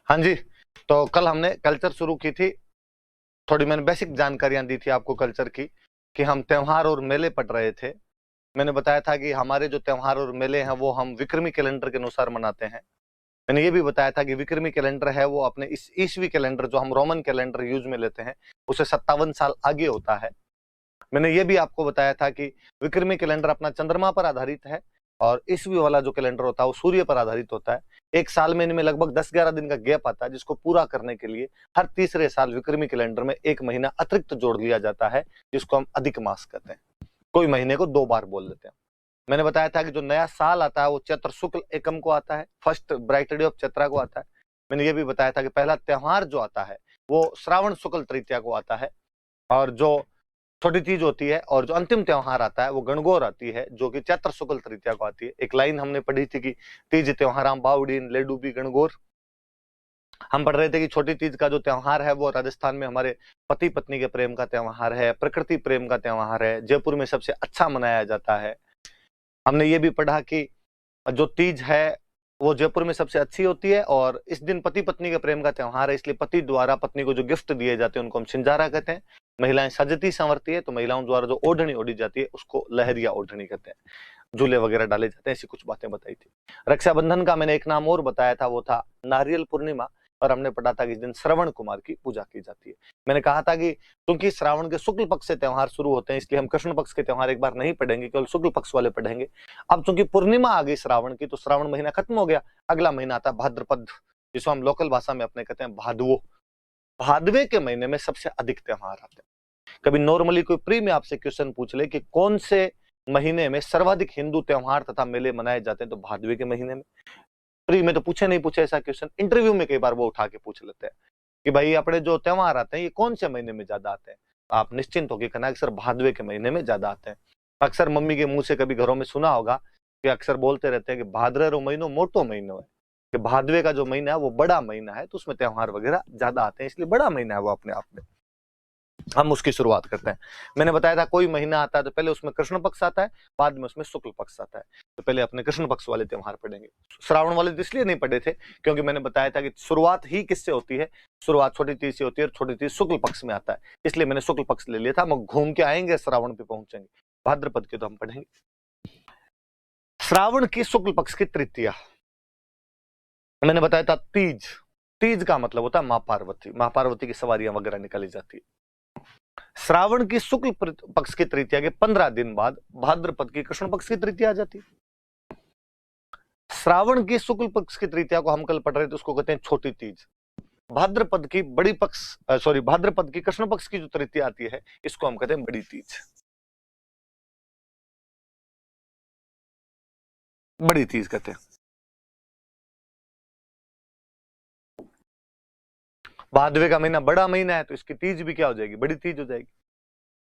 हाँ जी, तो कल हमने कल्चर शुरू की थी। थोड़ी मैंने बेसिक जानकारियां दी थी आपको कल्चर की, कि हम त्योहार और मेले पढ़ रहे थे। मैंने बताया था कि हमारे जो त्योहार और मेले हैं वो हम विक्रमी कैलेंडर के अनुसार मनाते हैं। मैंने ये भी बताया था कि विक्रमी कैलेंडर है वो अपने इस ईसवी कैलेंडर जो हम रोमन कैलेंडर यूज में लेते हैं उसे 57 साल आगे होता है। मैंने ये भी आपको बताया था कि विक्रमी कैलेंडर अपना चंद्रमा पर आधारित है और ईसवी वाला जो कैलेंडर होता है वो सूर्य पर आधारित होता है। एक साल में इनमें लगभग 10-11 दिन का गैप आता है, जिसको पूरा करने के लिए हर तीसरे साल विक्रमी कैलेंडर में एक महीना अतिरिक्त जोड़ लिया जाता है, जिसको हम अधिक मास कहते हैं। कोई महीने को 2 बार बोल लेते हैं। मैंने बताया था कि जो नया साल आता है वो चैत्र शुक्ल एकम को आता है, first bright day of Chaitra को आता है। मैंने ये भी बताया था कि पहला त्योहार जो आता है वो श्रावण शुक्ल तृतीया को आता है, और जो छोटी तीज होती है और जो अंतिम त्योहार आता है वो गणगौर आती है, जो कि चैत्र शुक्ल तृतीया को आती है। एक लाइन हमने पढ़ी थी कि तीज त्योहाराम बावड़ीन लेडूबी गणगौर। हम पढ़ रहे थे कि छोटी तीज का जो त्योहार है वो राजस्थान में हमारे पति पत्नी के प्रेम का त्योहार है, प्रकृति प्रेम का त्योहार है, जयपुर में सबसे अच्छा मनाया जाता है। हमने ये भी पढ़ा कि जो तीज है वो जयपुर में सबसे अच्छी होती है और इस दिन पति पत्नी के प्रेम का त्योहार है, इसलिए पति द्वारा पत्नी को जो गिफ्ट दिए जाते हैं उनको हम सिंजारा कहते हैं। महिलाएं सजती संवरती है तो महिलाओं द्वारा जो ओढ़नी ओढ़ी जाती है उसको लहरिया ओढ़नी कहते हैं। झूले वगैरह डाले जाते हैं, ऐसी कुछ बातें बताई थी। रक्षाबंधन का मैंने एक नाम और बताया था, वो था नारियल पूर्णिमा। और हमने पढ़ा था कि इस दिन श्रवण कुमार की पूजा की जाती है। मैंने कहा था कि क्योंकि श्रावण के शुक्ल पक्ष से त्योहार शुरू होते हैं इसलिए हम कृष्ण पक्ष के त्योहार एक बार नहीं पढ़ेंगे, केवल शुक्ल पक्ष वाले पढ़ेंगे। अब चूंकि पूर्णिमा आ गई श्रावण की तो श्रावण महीना खत्म हो गया, अगला महीना आता है भाद्रपद, जिसको हम लोकल भाषा में अपने कहते हैं भादवो। भादवे के महीने में सबसे अधिक त्योहार आते हैं। कभी नॉर्मली कोई प्री में आपसे क्वेश्चन पूछ ले कि कौन से महीने में सर्वाधिक हिंदू त्योहार तथा मेले मनाए जाते हैं, तो भादवे के महीने में। प्री में तो पूछे नहीं पूछे ऐसा क्वेश्चन, इंटरव्यू में कई बार वो उठा के पूछ लेते हैं कि भाई अपने जो त्योहार आते हैं ये कौन से महीने में ज्यादा आते हैं। आप निश्चिंत होकर कहना कि सर भादवे के महीने में ज्यादा आते हैं। अक्सर मम्मी के मुंह से कभी घरों में सुना होगा कि अक्सर बोलते रहते हैं कि भाद्रो महीनो मोटो महीनो है, कि भादवे का जो महीना है वो बड़ा महीना है तो उसमें त्योहार वगैरह ज्यादा आते हैं, इसलिए बड़ा महीना है वो अपने आप में। हम उसकी शुरुआत करते हैं। मैंने बताया था कोई महीना आता है तो पहले उसमें कृष्ण पक्ष आता है, बाद में उसमें शुक्ल पक्ष आता है। तो पहले अपने कृष्ण पक्ष वाले त्योहार पढ़ेंगे। श्रावण वाले तो इसलिए नहीं पढ़े थे क्योंकि मैंने बताया था कि शुरुआत ही किससे होती है, शुरुआत छोटी तीज से होती है और छोटी तीज शुक्ल पक्ष में आता है, इसलिए मैंने शुक्ल पक्ष ले लिया था। हम घूम के आएंगे, श्रावण पे पहुंचेंगे, भाद्रपद के तो हम पढ़ेंगे। श्रावण की शुक्ल पक्ष की तृतीया मैंने बताया था तीज। तीज का मतलब होता है मां पार्वती, मां पार्वती की सवारियां वगैरह निकाली जाती है। श्रावण की शुक्ल पक्ष की तृतीया के 15 दिन बाद भाद्रपद की कृष्ण पक्ष की तृतीया आ जाती है। श्रावण की शुक्ल पक्ष की तृतीया को हम कल पढ़ रहे थे, उसको कहते हैं छोटी तीज। भाद्रपद की बड़ी पक्ष भाद्रपद की कृष्ण पक्ष की जो तृतीया आती है इसको हम कहते हैं बड़ी तीज। बड़ी तीज कहते हैं। भादवे का महीना बड़ा महीना है तो इसकी तीज भी क्या हो जाएगी, बड़ी तीज हो जाएगी।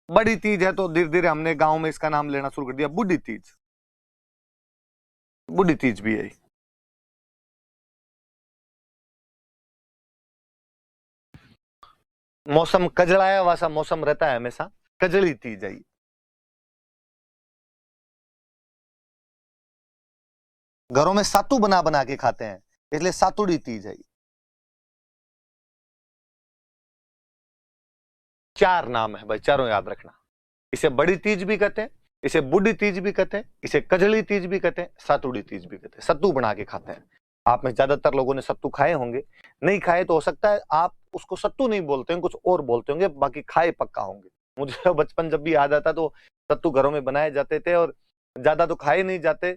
बड़ी तीज है तो धीरे धीरे हमने गांव में इसका नाम लेना शुरू कर दिया बूढ़ी तीज। बूढ़ी तीज भी है। मौसम कजड़ाया वैसा मौसम रहता है हमेशा, कजड़ी तीज है। घरों में सातू बना बना के खाते हैं इसलिए सातुड़ी तीज है। 4 नाम है भाई, चारों याद रखना। इसे बड़ी तीज भी कहते हैं, इसे बूढ़ी तीज भी कहते हैं, इसे कजली तीज भी कहते हैं, सातुड़ी तीज भी कहते हैं। सत्तू बना के खाते हैं। आप में ज्यादातर लोगों ने सत्तू खाए होंगे, नहीं खाए तो हो सकता है आप उसको सत्तू नहीं बोलते हैं, कुछ और बोलते होंगे, बाकी खाए पक्का होंगे। मुझे बचपन जब भी याद आता तो सत्तू घरों में बनाए जाते थे और ज्यादा तो खाए नहीं जाते,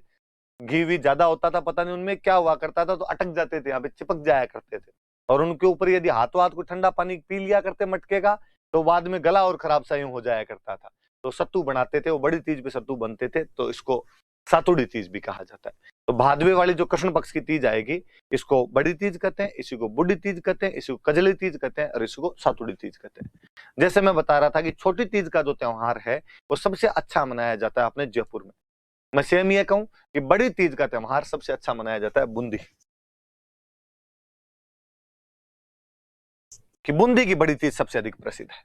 घी भी ज्यादा होता था, पता नहीं उनमें क्या हुआ करता था, तो अटक जाते थे, यहाँ पे चिपक जाया करते थे। और उनके ऊपर यदि हाथों हाथ को ठंडा पानी पी लिया करते मटके का तो बाद में गला और खराब सा यूं हो जाया करता था। तो सत्तू बनाते थे, वो बड़ी तीज पे सत्तू बनते थे, तो इसको सातुड़ी तीज भी कहा जाता है। तो भादवे वाली जो कृष्ण पक्ष की तीज आएगी इसको बड़ी तीज कहते हैं, इसी को बूढ़ी तीज कहते हैं, इसी को कजली तीज कहते हैं और इसको सातुड़ी तीज कहते हैं। जैसे मैं बता रहा था कि छोटी तीज का जो त्योहार है वो सबसे अच्छा मनाया जाता है अपने जयपुर में। मैं सेम ये कहूं कि बड़ी तीज का त्योहार सबसे अच्छा मनाया जाता है बूंदी, कि बूंदी की बड़ी तीज सबसे अधिक प्रसिद्ध है।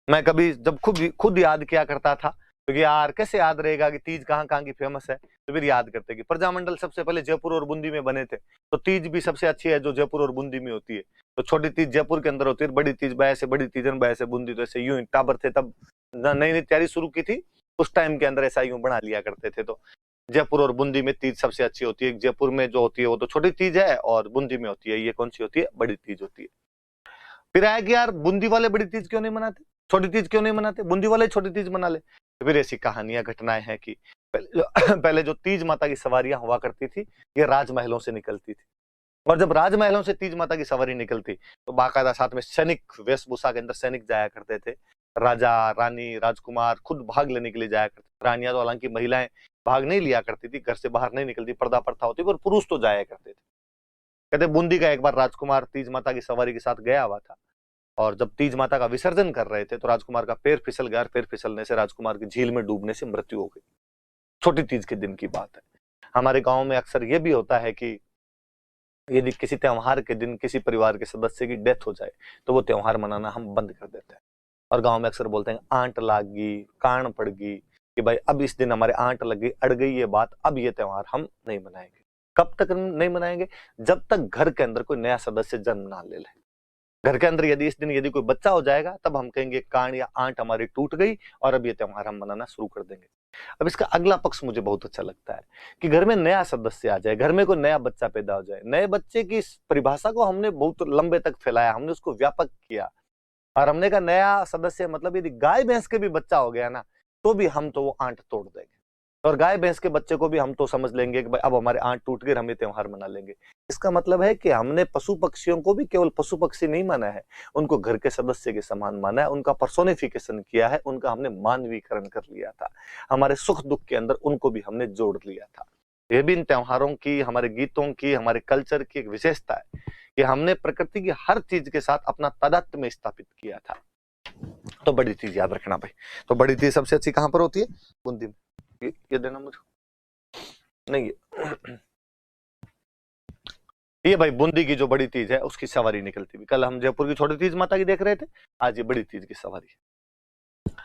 मैं कभी जब खुद खुद याद किया करता था क्योंकि यार कैसे याद रहेगा कि तीज कहाँ कहाँ की फेमस है, तो फिर याद करते कि प्रजामंडल सबसे पहले जयपुर और बूंदी में बने थे, तो तीज भी सबसे अच्छी है जो जयपुर और बूंदी में होती है। तो छोटी तीज जयपुर के अंदर होती है, बड़ी तीज बया से, बड़ी तीजन बया से बूंदी, तो ऐसे यूं टाबर थे तब नई नई तैयारी शुरू की थी, उस टाइम के अंदर ऐसा यूं बना लिया करते थे। तो जयपुर और बूंदी में तीज सबसे अच्छी होती है। जयपुर में जो होती है वो तो छोटी तीज है, और बूंदी में होती है ये कौन सी होती है, बड़ी तीज होती है। फिर आया कि यार बूंदी वाले बड़ी तीज क्यों नहीं मनाते, छोटी तीज क्यों नहीं मनाते, बूंदी वाले छोटी तीज मना ले। तो फिर ऐसी कहानियां घटनाएं हैं कि पहले जो तीज माता की सवारियां हुआ करती थी, ये राजमहलों से निकलती थी, और जब राजमहलों से तीज माता की सवारी निकलती तो बाकायदा साथ में सैनिक वेशभूषा के अंदर सैनिक जाया करते थे, राजा रानी राजकुमार खुद भाग लेने के लिए जाया करते थे। रानियां तो हालांकि महिलाएं भाग नहीं लिया करती थी, घर से बाहर नहीं निकलती, पर्दा प्रथा होती, पर पुरुष तो जाया करते थे। कहते बूंदी का एक बार राजकुमार तीज माता की सवारी के साथ गया हुआ था, और जब तीज माता का विसर्जन कर रहे थे तो राजकुमार का पैर फिसल गया, पैर फिसलने से राजकुमार की झील में डूबने से मृत्यु हो गई। छोटी तीज के दिन की बात है। हमारे गांव में अक्सर ये भी होता है कि यदि किसी त्योहार के दिन किसी परिवार के सदस्य की डेथ हो जाए तो वो त्योहार मनाना हम बंद कर देते हैं, और गांव में अक्सर बोलते हैं आंट लागी, कान पड़गी, कि भाई अब इस दिन हमारे आंट लग गई, अड़ गई ये बात, अब ये त्योहार हम नहीं मनाएंगे। कब तक नहीं मनाएंगे, जब तक घर के अंदर कोई नया सदस्य जन्म ना ले ले। घर के अंदर यदि इस दिन यदि कोई बच्चा हो जाएगा तब हम कहेंगे कान या आंट हमारी टूट गई और अब ये त्योहार हम मनाना शुरू कर देंगे। अब इसका अगला पक्ष मुझे बहुत अच्छा लगता है कि घर में नया सदस्य आ जाए, घर में कोई नया बच्चा पैदा हो जाए। नए बच्चे की इस परिभाषा को हमने बहुत लंबे तक फैलाया, हमने उसको व्यापक किया, और हमने कहा नया सदस्य मतलब यदि गाय भैंस के भी बच्चा हो गया ना तो भी हम तो वो आंट तोड़ देंगे, और गाय भैंस के बच्चे को भी हम तो समझ लेंगे कि भाई अब हमारे आंट टूट गए, हम ये त्योहार मना लेंगे। इसका मतलब है कि हमने पशु पक्षियों को भी केवल पशु पक्षी नहीं माना है, उनको घर के सदस्य के समान माना है, उनका पर्सोनिफिकेशन किया है, उनका हमने मानवीकरण कर लिया था, हमारे सुख दुख के अंदर उनको भी हमने जोड़ लिया था। ये भी इन त्योहारों की, हमारे गीतों की, हमारे कल्चर की एक विशेषता है कि हमने प्रकृति की हर चीज के साथ अपना तादात्म्य में स्थापित किया था। तो बड़ी चीज याद रखना भाई। तो बड़ी चीज सबसे अच्छी कहां पर होती है, बूंदी में। ये देना मुझे, नहीं ये भाई बूंदी की जो बड़ी तीज है उसकी सवारी निकलती है। कल हम जयपुर की छोटी तीज माता की देख रहे थे, आज ये बड़ी तीज की सवारी है।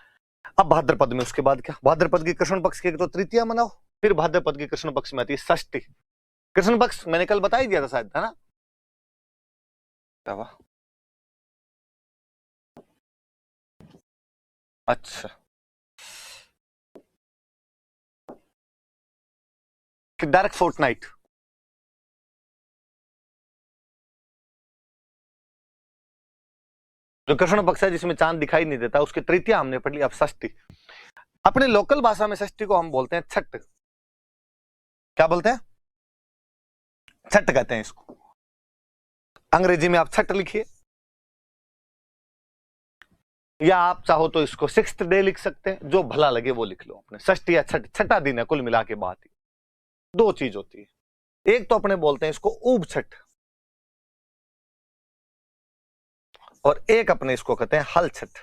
अब भाद्रपद में उसके बाद क्या, भाद्रपद की कृष्ण पक्ष की तो तृतीया मनाओ, फिर भाद्रपद की कृष्ण पक्ष में आती है षष्ठी। कृष्ण पक्ष मैंने कल बता ही दिया था शायद, है ना? अच्छा, डार्क फोर्टनाइट, जो कृष्ण पक्ष है जिसमें चांद दिखाई नहीं देता, उसकी तृतीया हमने पढ़ ली। अब षष्ठी, अपने लोकल भाषा में षष्ठी को हम बोलते हैं छठ। क्या बोलते हैं? छठ कहते हैं इसको। अंग्रेजी में आप छठ लिखिए, या आप चाहो तो इसको सिक्स्थ डे लिख सकते हैं, जो भला लगे वो लिख लो अपने। षष्ठी या छठ, छठा दिन है कुल मिला के बात ही। दो चीज होती है, एक तो अपने बोलते हैं इसको ऊब छठ, और एक अपने इसको कहते हैं हल छठ।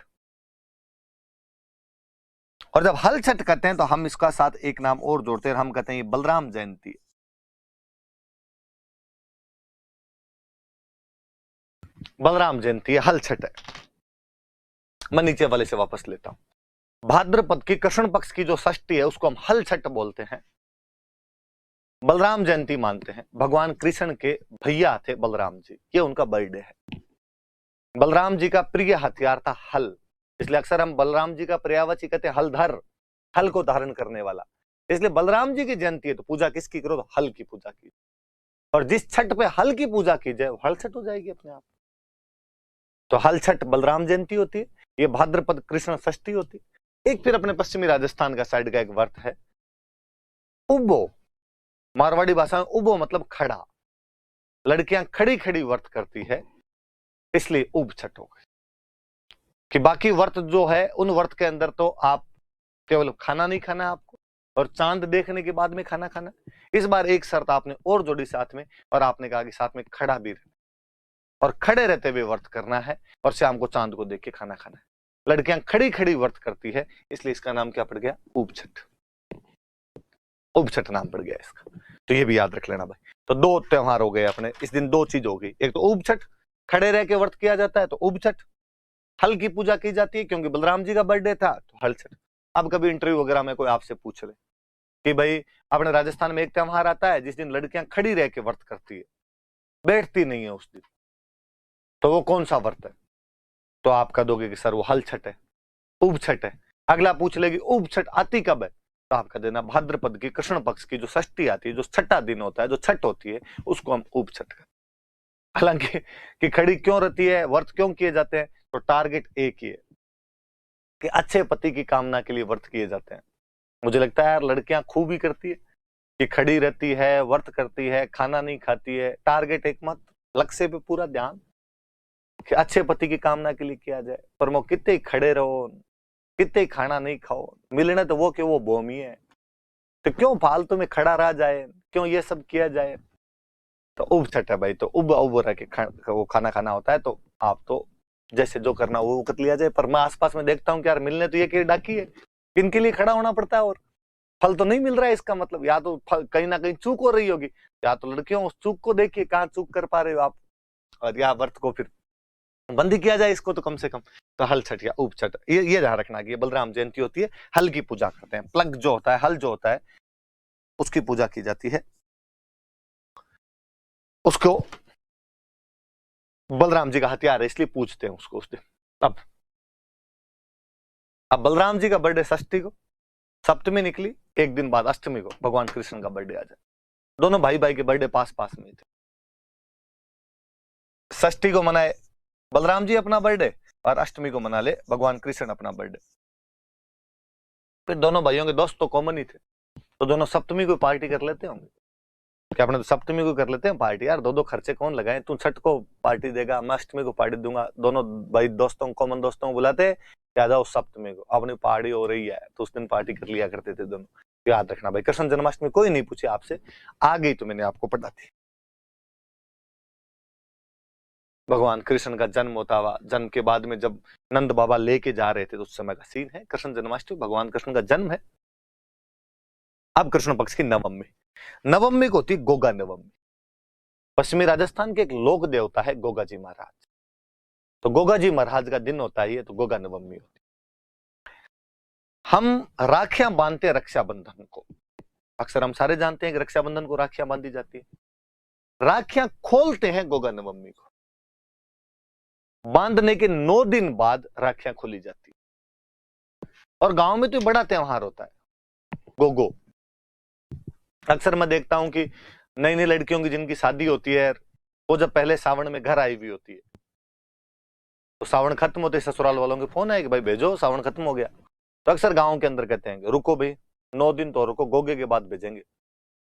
और जब हल छठ कहते हैं तो हम इसका साथ एक नाम और जोड़ते हैं, हम कहते हैं ये बलराम जयंती। बलराम जयंती है, हल छठ है। मैं नीचे वाले से वापस लेता हूं। भाद्रपद की कृष्ण पक्ष की जो षष्ठी है उसको हम हल छठ बोलते हैं, बलराम जयंती मानते हैं। भगवान कृष्ण के भैया थे बलराम जी, ये उनका बर्थडे है। बलराम जी का प्रिय हथियार था हल, इसलिए अक्सर हम बलराम जी का पर्यायवाची कहते हैं हलधर, हल को धारण करने वाला। इसलिए बलराम जी की जयंती है तो पूजा किसकी करो, तो हल की पूजा की। और जिस छठ पे हल की पूजा की जाए वो हल छठ हो जाएगी अपने आप। तो हल छठ बलराम जयंती होती है, ये भाद्रपद कृष्ण षष्ठी होती है। एक फिर अपने पश्चिमी राजस्थान का साइड का एक व्रत है उबो, मारवाड़ी भाषा में उबो मतलब खड़ा, लड़कियां खड़ी खड़ी व्रत करती है, इसलिए उब छठ हो गई। कि बाकी व्रत जो है उन व्रत के अंदर तो आप केवल खाना नहीं खाना है आपको, और चांद देखने के बाद में खाना खाना। इस बार एक शर्त आपने और जोड़ी साथ में, और आपने कहा कि साथ में खड़ा भी रहना, और खड़े रहते हुए व्रत करना है, और शाम को चांद को देख के खाना खाना है। लड़कियां खड़ी खड़ी व्रत करती है, इसलिए इसका नाम क्या पड़ गया, उब छठ। उब छठ नाम पड़ गया इसका, तो ये भी याद रख लेना भाई। तो दो त्योहार हो गए अपने इस दिन, दो चीज हो गई, एक तो उब छठ, खड़े रह के व्रत किया जाता है तो उब छठ, हल की पूजा की जाती है क्योंकि बलराम जी का बर्थडे था तो हल छठ। अब कभी इंटरव्यू वगैरह में कोई आपसे पूछ ले कि भाई अपने राजस्थान में एक त्योहार आता है जिस दिन लड़कियां खड़ी रह के व्रत करती है, बैठती नहीं है उस दिन, तो वो कौन सा व्रत है? तो आप कह दोगे कि सर वो हल छठ है, उब छठ है। अगला पूछ लेगी उब छठ आती कब है? तो आप कह देना भाद्रपद की कृष्ण पक्ष की जो षष्ठी आती है, जो छठा दिन होता है, जो छठ होती है, उसको हम उब छठ कहते हैं। हालांकि कि खड़ी क्यों रहती है, व्रत क्यों किए जाते हैं, तो टारगेट एक ही है कि अच्छे पति की कामना के लिए व्रत किए जाते हैं। मुझे लगता है यार लड़कियां खूब ही करती है कि खड़ी रहती है, व्रत करती है, खाना नहीं खाती है, टारगेट एकमात्र लक्ष्य पे पूरा ध्यान कि अच्छे पति की कामना के लिए किया जाए। पर वो कितने खड़े रहो, कितने खाना नहीं खाओ, मिलने तो वो कि वो बोमी है, तो क्यों फालतू में खड़ा रह जाए, क्यों ये सब किया जाए? तो उब छठ है भाई, तो उब उब रह के वो खाना खाना होता है। तो आप तो जैसे जो करना वो कर लिया जाए। पर मैं आसपास में देखता हूँ कि यार मिलने तो ये कि डाकी है, इनके लिए खड़ा होना पड़ता है और फल तो नहीं मिल रहा है। इसका मतलब या तो कहीं ना कहीं चूक हो रही होगी, या तो लड़कियों उस चूक को देखिए कहाँ चूक कर पा रहे हो आप, और या व्रत को फिर बंद किया जाए इसको तो कम से कम। तो हल छठ या उप छठ ये ध्यान रखना कि बलराम जयंती होती है, हल की पूजा करते हैं। प्लग जो होता है, हल जो होता है, उसकी पूजा की जाती है। उसको बलराम जी का हथियार है इसलिए पूजते हैं उसको उस दिन। अब बलराम जी का बर्थडे षष्ठी को, सप्तमी निकली, एक दिन बाद अष्टमी को भगवान कृष्ण का बर्थडे आ जाए। दोनों भाई भाई के बर्थडे पास पास में थे। षष्ठी को मनाए बलराम जी अपना बर्थडे और अष्टमी को मना ले भगवान कृष्ण अपना बर्थडे। फिर दोनों भाइयों के दोस्त तो कॉमन ही थे, तो दोनों सप्तमी को पार्टी कर लेते होंगे कि अपने तो सप्तमी को कर लेते हैं पार्टी, यार दो दो खर्चे कौन लगाए, तू छठ को पार्टी देगा, मैं अष्टमी को पार्टी दूंगा। दोनों भाई दोस्तों कॉमन दोस्तों को बुलाते, आ जाओ सप्तमी को अपनी पार्टी हो रही है, तो उस दिन पार्टी कर लिया करते थे दोनों। याद रखना भाई, कृष्ण जन्माष्टमी कोई नहीं पूछे आपसे, आ गई तो मैंने आपको पढ़ा दी। भगवान कृष्ण का जन्म होता हुआ, जन्म के बाद में जब नंद बाबा लेके जा रहे थे तो उस समय का सीन है। कृष्ण जन्माष्टमी भगवान कृष्ण का जन्म है। अब कृष्ण पक्ष की नवमी, नवमी को होती गोगा नवमी। पश्चिमी राजस्थान के एक लोक देवता है गोगा जी महाराज, तो गोगा जी महाराज का दिन होता है, तो गोगा नवमी होती। हम राखियां बांधते हैं रक्षाबंधन को, अक्सर हम सारे जानते हैं कि रक्षाबंधन को राखियां बांधी जाती है। राखियां खोलते हैं गोगा नवमी को, बांधने के 9 दिन बाद राखियां खोली जाती है। और गांव में तो बड़ा त्योहार होता है गोगो। अक्सर मैं देखता हूं कि नई नई लड़कियों की जिनकी शादी होती है, वो जब पहले सावन में घर आई हुई होती है, तो सावन खत्म होते ससुराल वालों के फोन आए कि भाई भेजो सावन खत्म हो गया। तो अक्सर गांव के अंदर कहते हैं कि रुको भाई 9 दिन तो रुको, गोगे के बाद भेजेंगे।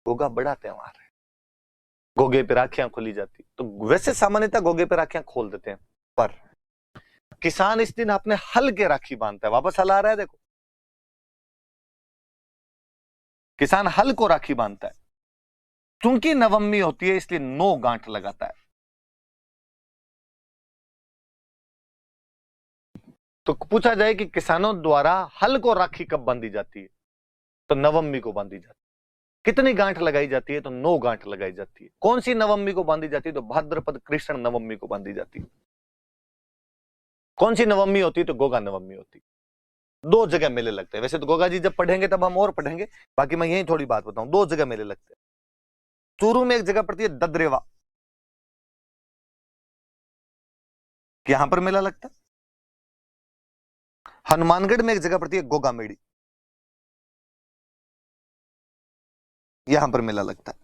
गोगा बड़ा त्योहार है, गोगे पे राखियां खोली जाती। तो वैसे सामान्यतः गोगे पे राखियां खोल देते हैं, पर किसान इस दिन अपने हल के राखी बांधता है। वापस हल आ रहा है देखो, किसान हल को राखी बांधता है। चूंकि नवमी होती है इसलिए 9 गांठ लगाता है। तो पूछा जाए कि किसानों द्वारा हल को राखी कब बांधी जाती है, तो नवमी को बांधी जाती है। कितनी गांठ लगाई जाती है, तो 9 गांठ लगाई जाती है। कौन सी नवमी को बांधी जाती है, तो भाद्रपद कृष्ण नवमी को बांधी जाती है। कौन सी नवमी होती है, तो गोगा नवमी होती है। 2 जगह मेले लगते हैं। वैसे तो गोगा जी जब पढ़ेंगे तब हम और पढ़ेंगे, बाकी मैं यही थोड़ी बात बताऊं। 2 जगह मेले लगते हैं। चूरू में एक जगह पड़ती है ददरेवा, यहां पर मेला लगता है। हनुमानगढ़ में एक जगह पड़ती है गोगा मेड़ी, यहां पर मेला लगता है।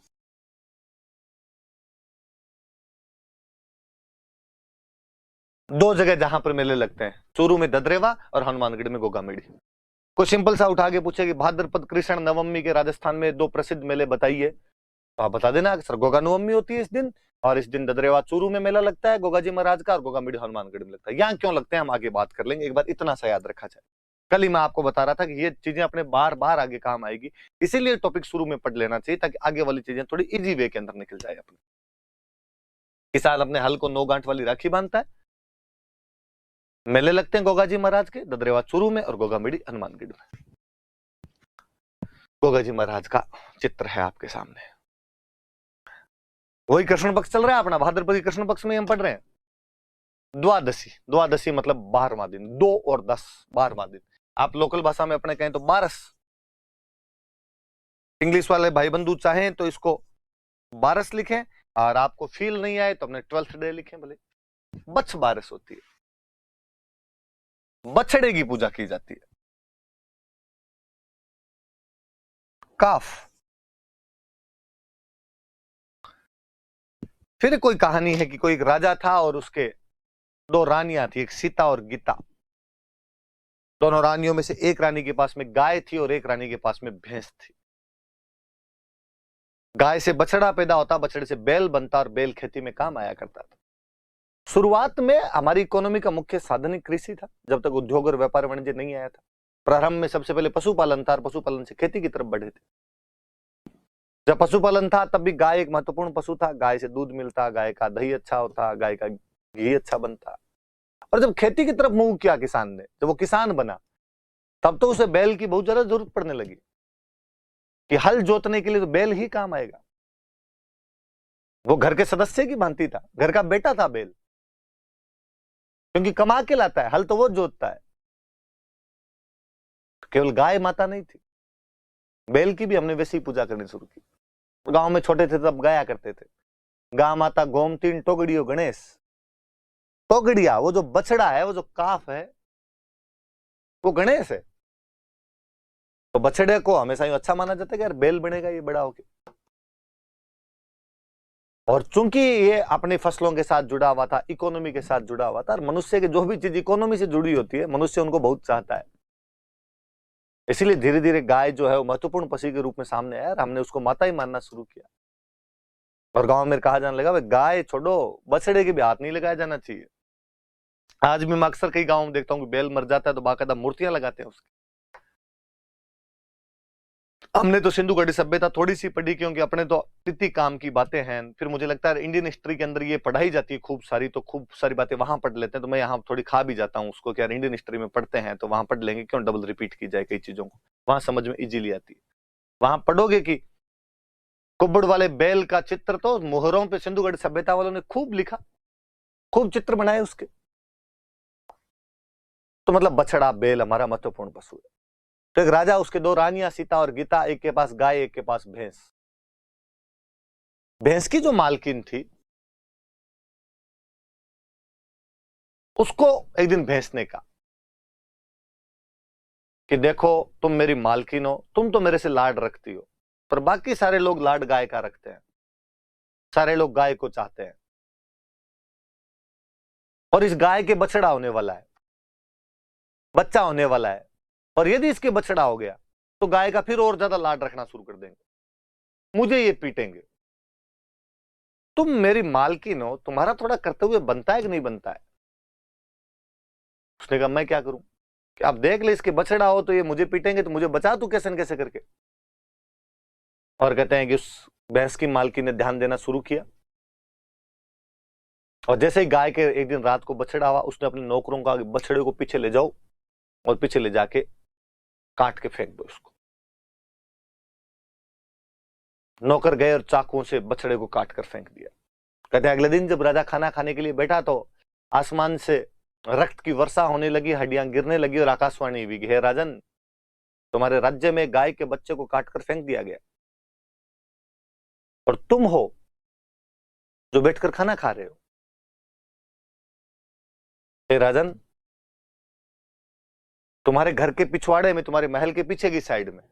दो जगह जहां पर मेले लगते हैं, चूरू में ददरेवा और हनुमानगढ़ में गोगा मेड़ी। कोई सिंपल सा उठा के पूछे कि भाद्रपद कृष्ण नवमी के राजस्थान में 2 प्रसिद्ध मेले बताइए, तो आप बता देना सर गोगा नवमी होती है इस दिन, और इस दिन ददरेवा चूरू में मेला लगता है गोगा जी महाराज का, और गोगा मेड़ी हनुमानगढ़ में लगता है। यहाँ क्यों लगते हैं हम आगे बात कर लेंगे, एक बार इतना सा याद रखा जाए। कल ही मैं आपको बता रहा था कि ये चीजें अपने बार बार आगे काम आएगी, इसीलिए टॉपिक शुरू में पढ़ लेना चाहिए ताकि आगे वाली चीजें थोड़ी इजी वे के अंदर निकल जाए। अपने किसान अपने हल को 9 गांठ वाली राखी बांधता है, मेले लगते हैं गोगा जी महाराज के, ददरेवा चूरू में और गोगा मेड़ी हनुमानगढ़ में। गोगा जी महाराज का चित्र है आपके सामने। वही कृष्ण पक्ष चल रहा है अपना, भाद्रपदी कृष्ण पक्ष में हम पढ़ रहे हैं। द्वादशी, द्वादशी मतलब 12वां दिन, 2 और 10 12वां दिन। आप लोकल भाषा में अपने कहें तो बारस। इंग्लिश वाले भाई बंधु चाहें तो इसको बारस लिखें, और आपको फील नहीं आए तो अपने 12th डे लिखें भले। बछ बारस होती है, बछड़े की पूजा की जाती है। काफ। फिर कोई कहानी है कि कोई एक राजा था और उसके दो रानियां थी, एक सीता और गीता। दोनों रानियों में से एक रानी के पास में गाय थी और एक रानी के पास में भैंस थी। गाय से बछड़ा पैदा होता, बछड़े से बैल बनता, और बैल खेती में काम आया करता था। शुरुआत में हमारी इकोनॉमी का मुख्य साधन ही कृषि था, जब तक उद्योग और व्यापार वाणिज्य नहीं आया था। प्रारंभ में सबसे पहले पशुपालन था, और पशुपालन से खेती की तरफ बढ़े थे। जब पशुपालन था तब भी गाय एक महत्वपूर्ण पशु था। गाय से दूध मिलता, गाय का दही अच्छा होता, गाय का घी अच्छा बनता। और जब खेती की तरफ मूव किया किसान ने, जब वो किसान बना, तब तो उसे बैल की बहुत ज्यादा जरूरत पड़ने लगी कि हल जोतने के लिए तो बैल ही काम आएगा। वो घर के सदस्य की भांति था, घर का बेटा था बैल, क्योंकि कमा के लाता है, हल तो वो जोतता है। केवल गाय माता नहीं थी, बैल की भी हमने वैसी पूजा करनी शुरू की। गांव में छोटे थे तब गाया करते थे, गा माता गोमतीन टोगड़ियो गणेश। टोगड़िया वो जो बछड़ा है, वो जो काफ है, वो गणेश है। तो बछड़े को हमेशा ही अच्छा माना जाता है कि यार बैल बनेगा ये बड़ा होके। और चूंकि ये अपनी फसलों के साथ जुड़ा हुआ था, इकोनॉमी के साथ जुड़ा हुआ था, और मनुष्य के जो भी चीज इकोनॉमी से जुड़ी होती है, मनुष्य उनको बहुत चाहता है। इसीलिए धीरे धीरे गाय जो है वो महत्वपूर्ण पशु के रूप में सामने आया, और हमने उसको माता ही मानना शुरू किया। और गांव में कहा जाने लगा, भाई गाय छोड़ो, बछड़े के भी हाथ नहीं लगाया जाना चाहिए। आज भी मैं अक्सर कई गांव में देखता हूँ कि बैल मर जाता है तो बाकायदा मूर्तियां लगाते हैं उसकी। हमने तो सिंधु घड़ी सभ्यता थोड़ी सी पढ़ी, क्योंकि अपने तो तिथि काम की बातें हैं। फिर मुझे लगता है इंडियन हिस्ट्री के अंदर ये पढ़ाई जाती है खूब सारी, तो खूब सारी बातें वहां पढ़ लेते हैं। तो मैं यहाँ थोड़ी खा भी जाता हूँ उसको कि यार इंडियन हिस्ट्री में पढ़ते हैं तो वहां पढ़ लेंगे, क्यों डबल रिपीट की जाए कई चीजों को, वहां समझ में इजीली आती है। वहां पढ़ोगे कि कुब्बड़ वाले बैल का चित्र तो मोहरों पे सिंधु घड़ी सभ्यता वालों ने खूब लिखा, खूब चित्र बनाए उसके। तो मतलब बछड़ा बैल हमारा महत्वपूर्ण पशु है। तो एक राजा, उसके दो रानियां सीता और गीता, एक के पास गाय एक के पास भैंस। भैंस की जो मालकिन थी, उसको एक दिन भैंस ने कहा कि देखो तुम मेरी मालकिन हो, तुम तो मेरे से लाड रखती हो, पर बाकी सारे लोग लाड गाय का रखते हैं, सारे लोग गाय को चाहते हैं। और इस गाय के बछड़ा होने वाला है, बच्चा होने वाला है, और यदि इसके बछड़ा हो गया तो गाय का फिर और ज्यादा लाड रखना शुरू कर देंगे, मुझे ये पीटेंगे। तुम मेरी मालकिन हो, तुम्हारा थोड़ा कर्तव्य बनता है कि नहीं बनता है? उसने कहा मैं क्या करूं कि आप देख ले, इसके बछड़ा हो तो ये मुझे पीटेंगे, तो मुझे बचा तू कैसे न कैसे करके। और कहते हैं कि उस भैंस की मालकिन ने ध्यान देना शुरू किया, और जैसे ही गाय के एक दिन रात को बछड़ा हुआ, उसने अपने नौकरों का बछड़े को पीछे ले जाओ और पीछे ले जाके काट के फेंक दो इसको। नौकर गए और चाकुओं से बछड़े को काट कर फेंक दिया। कहते हैं अगले दिन जब राजा खाना खाने के लिए बैठा तो आसमान से रक्त की वर्षा होने लगी, हड्डियां गिरने लगी, और आकाशवाणी हुई कि हे राजन, तुम्हारे राज्य में गाय के बच्चे को काटकर फेंक दिया गया, और तुम हो जो बैठकर खाना खा रहे हो। हे राजन, तुम्हारे घर के पिछवाड़े में, तुम्हारे महल के पीछे की साइड में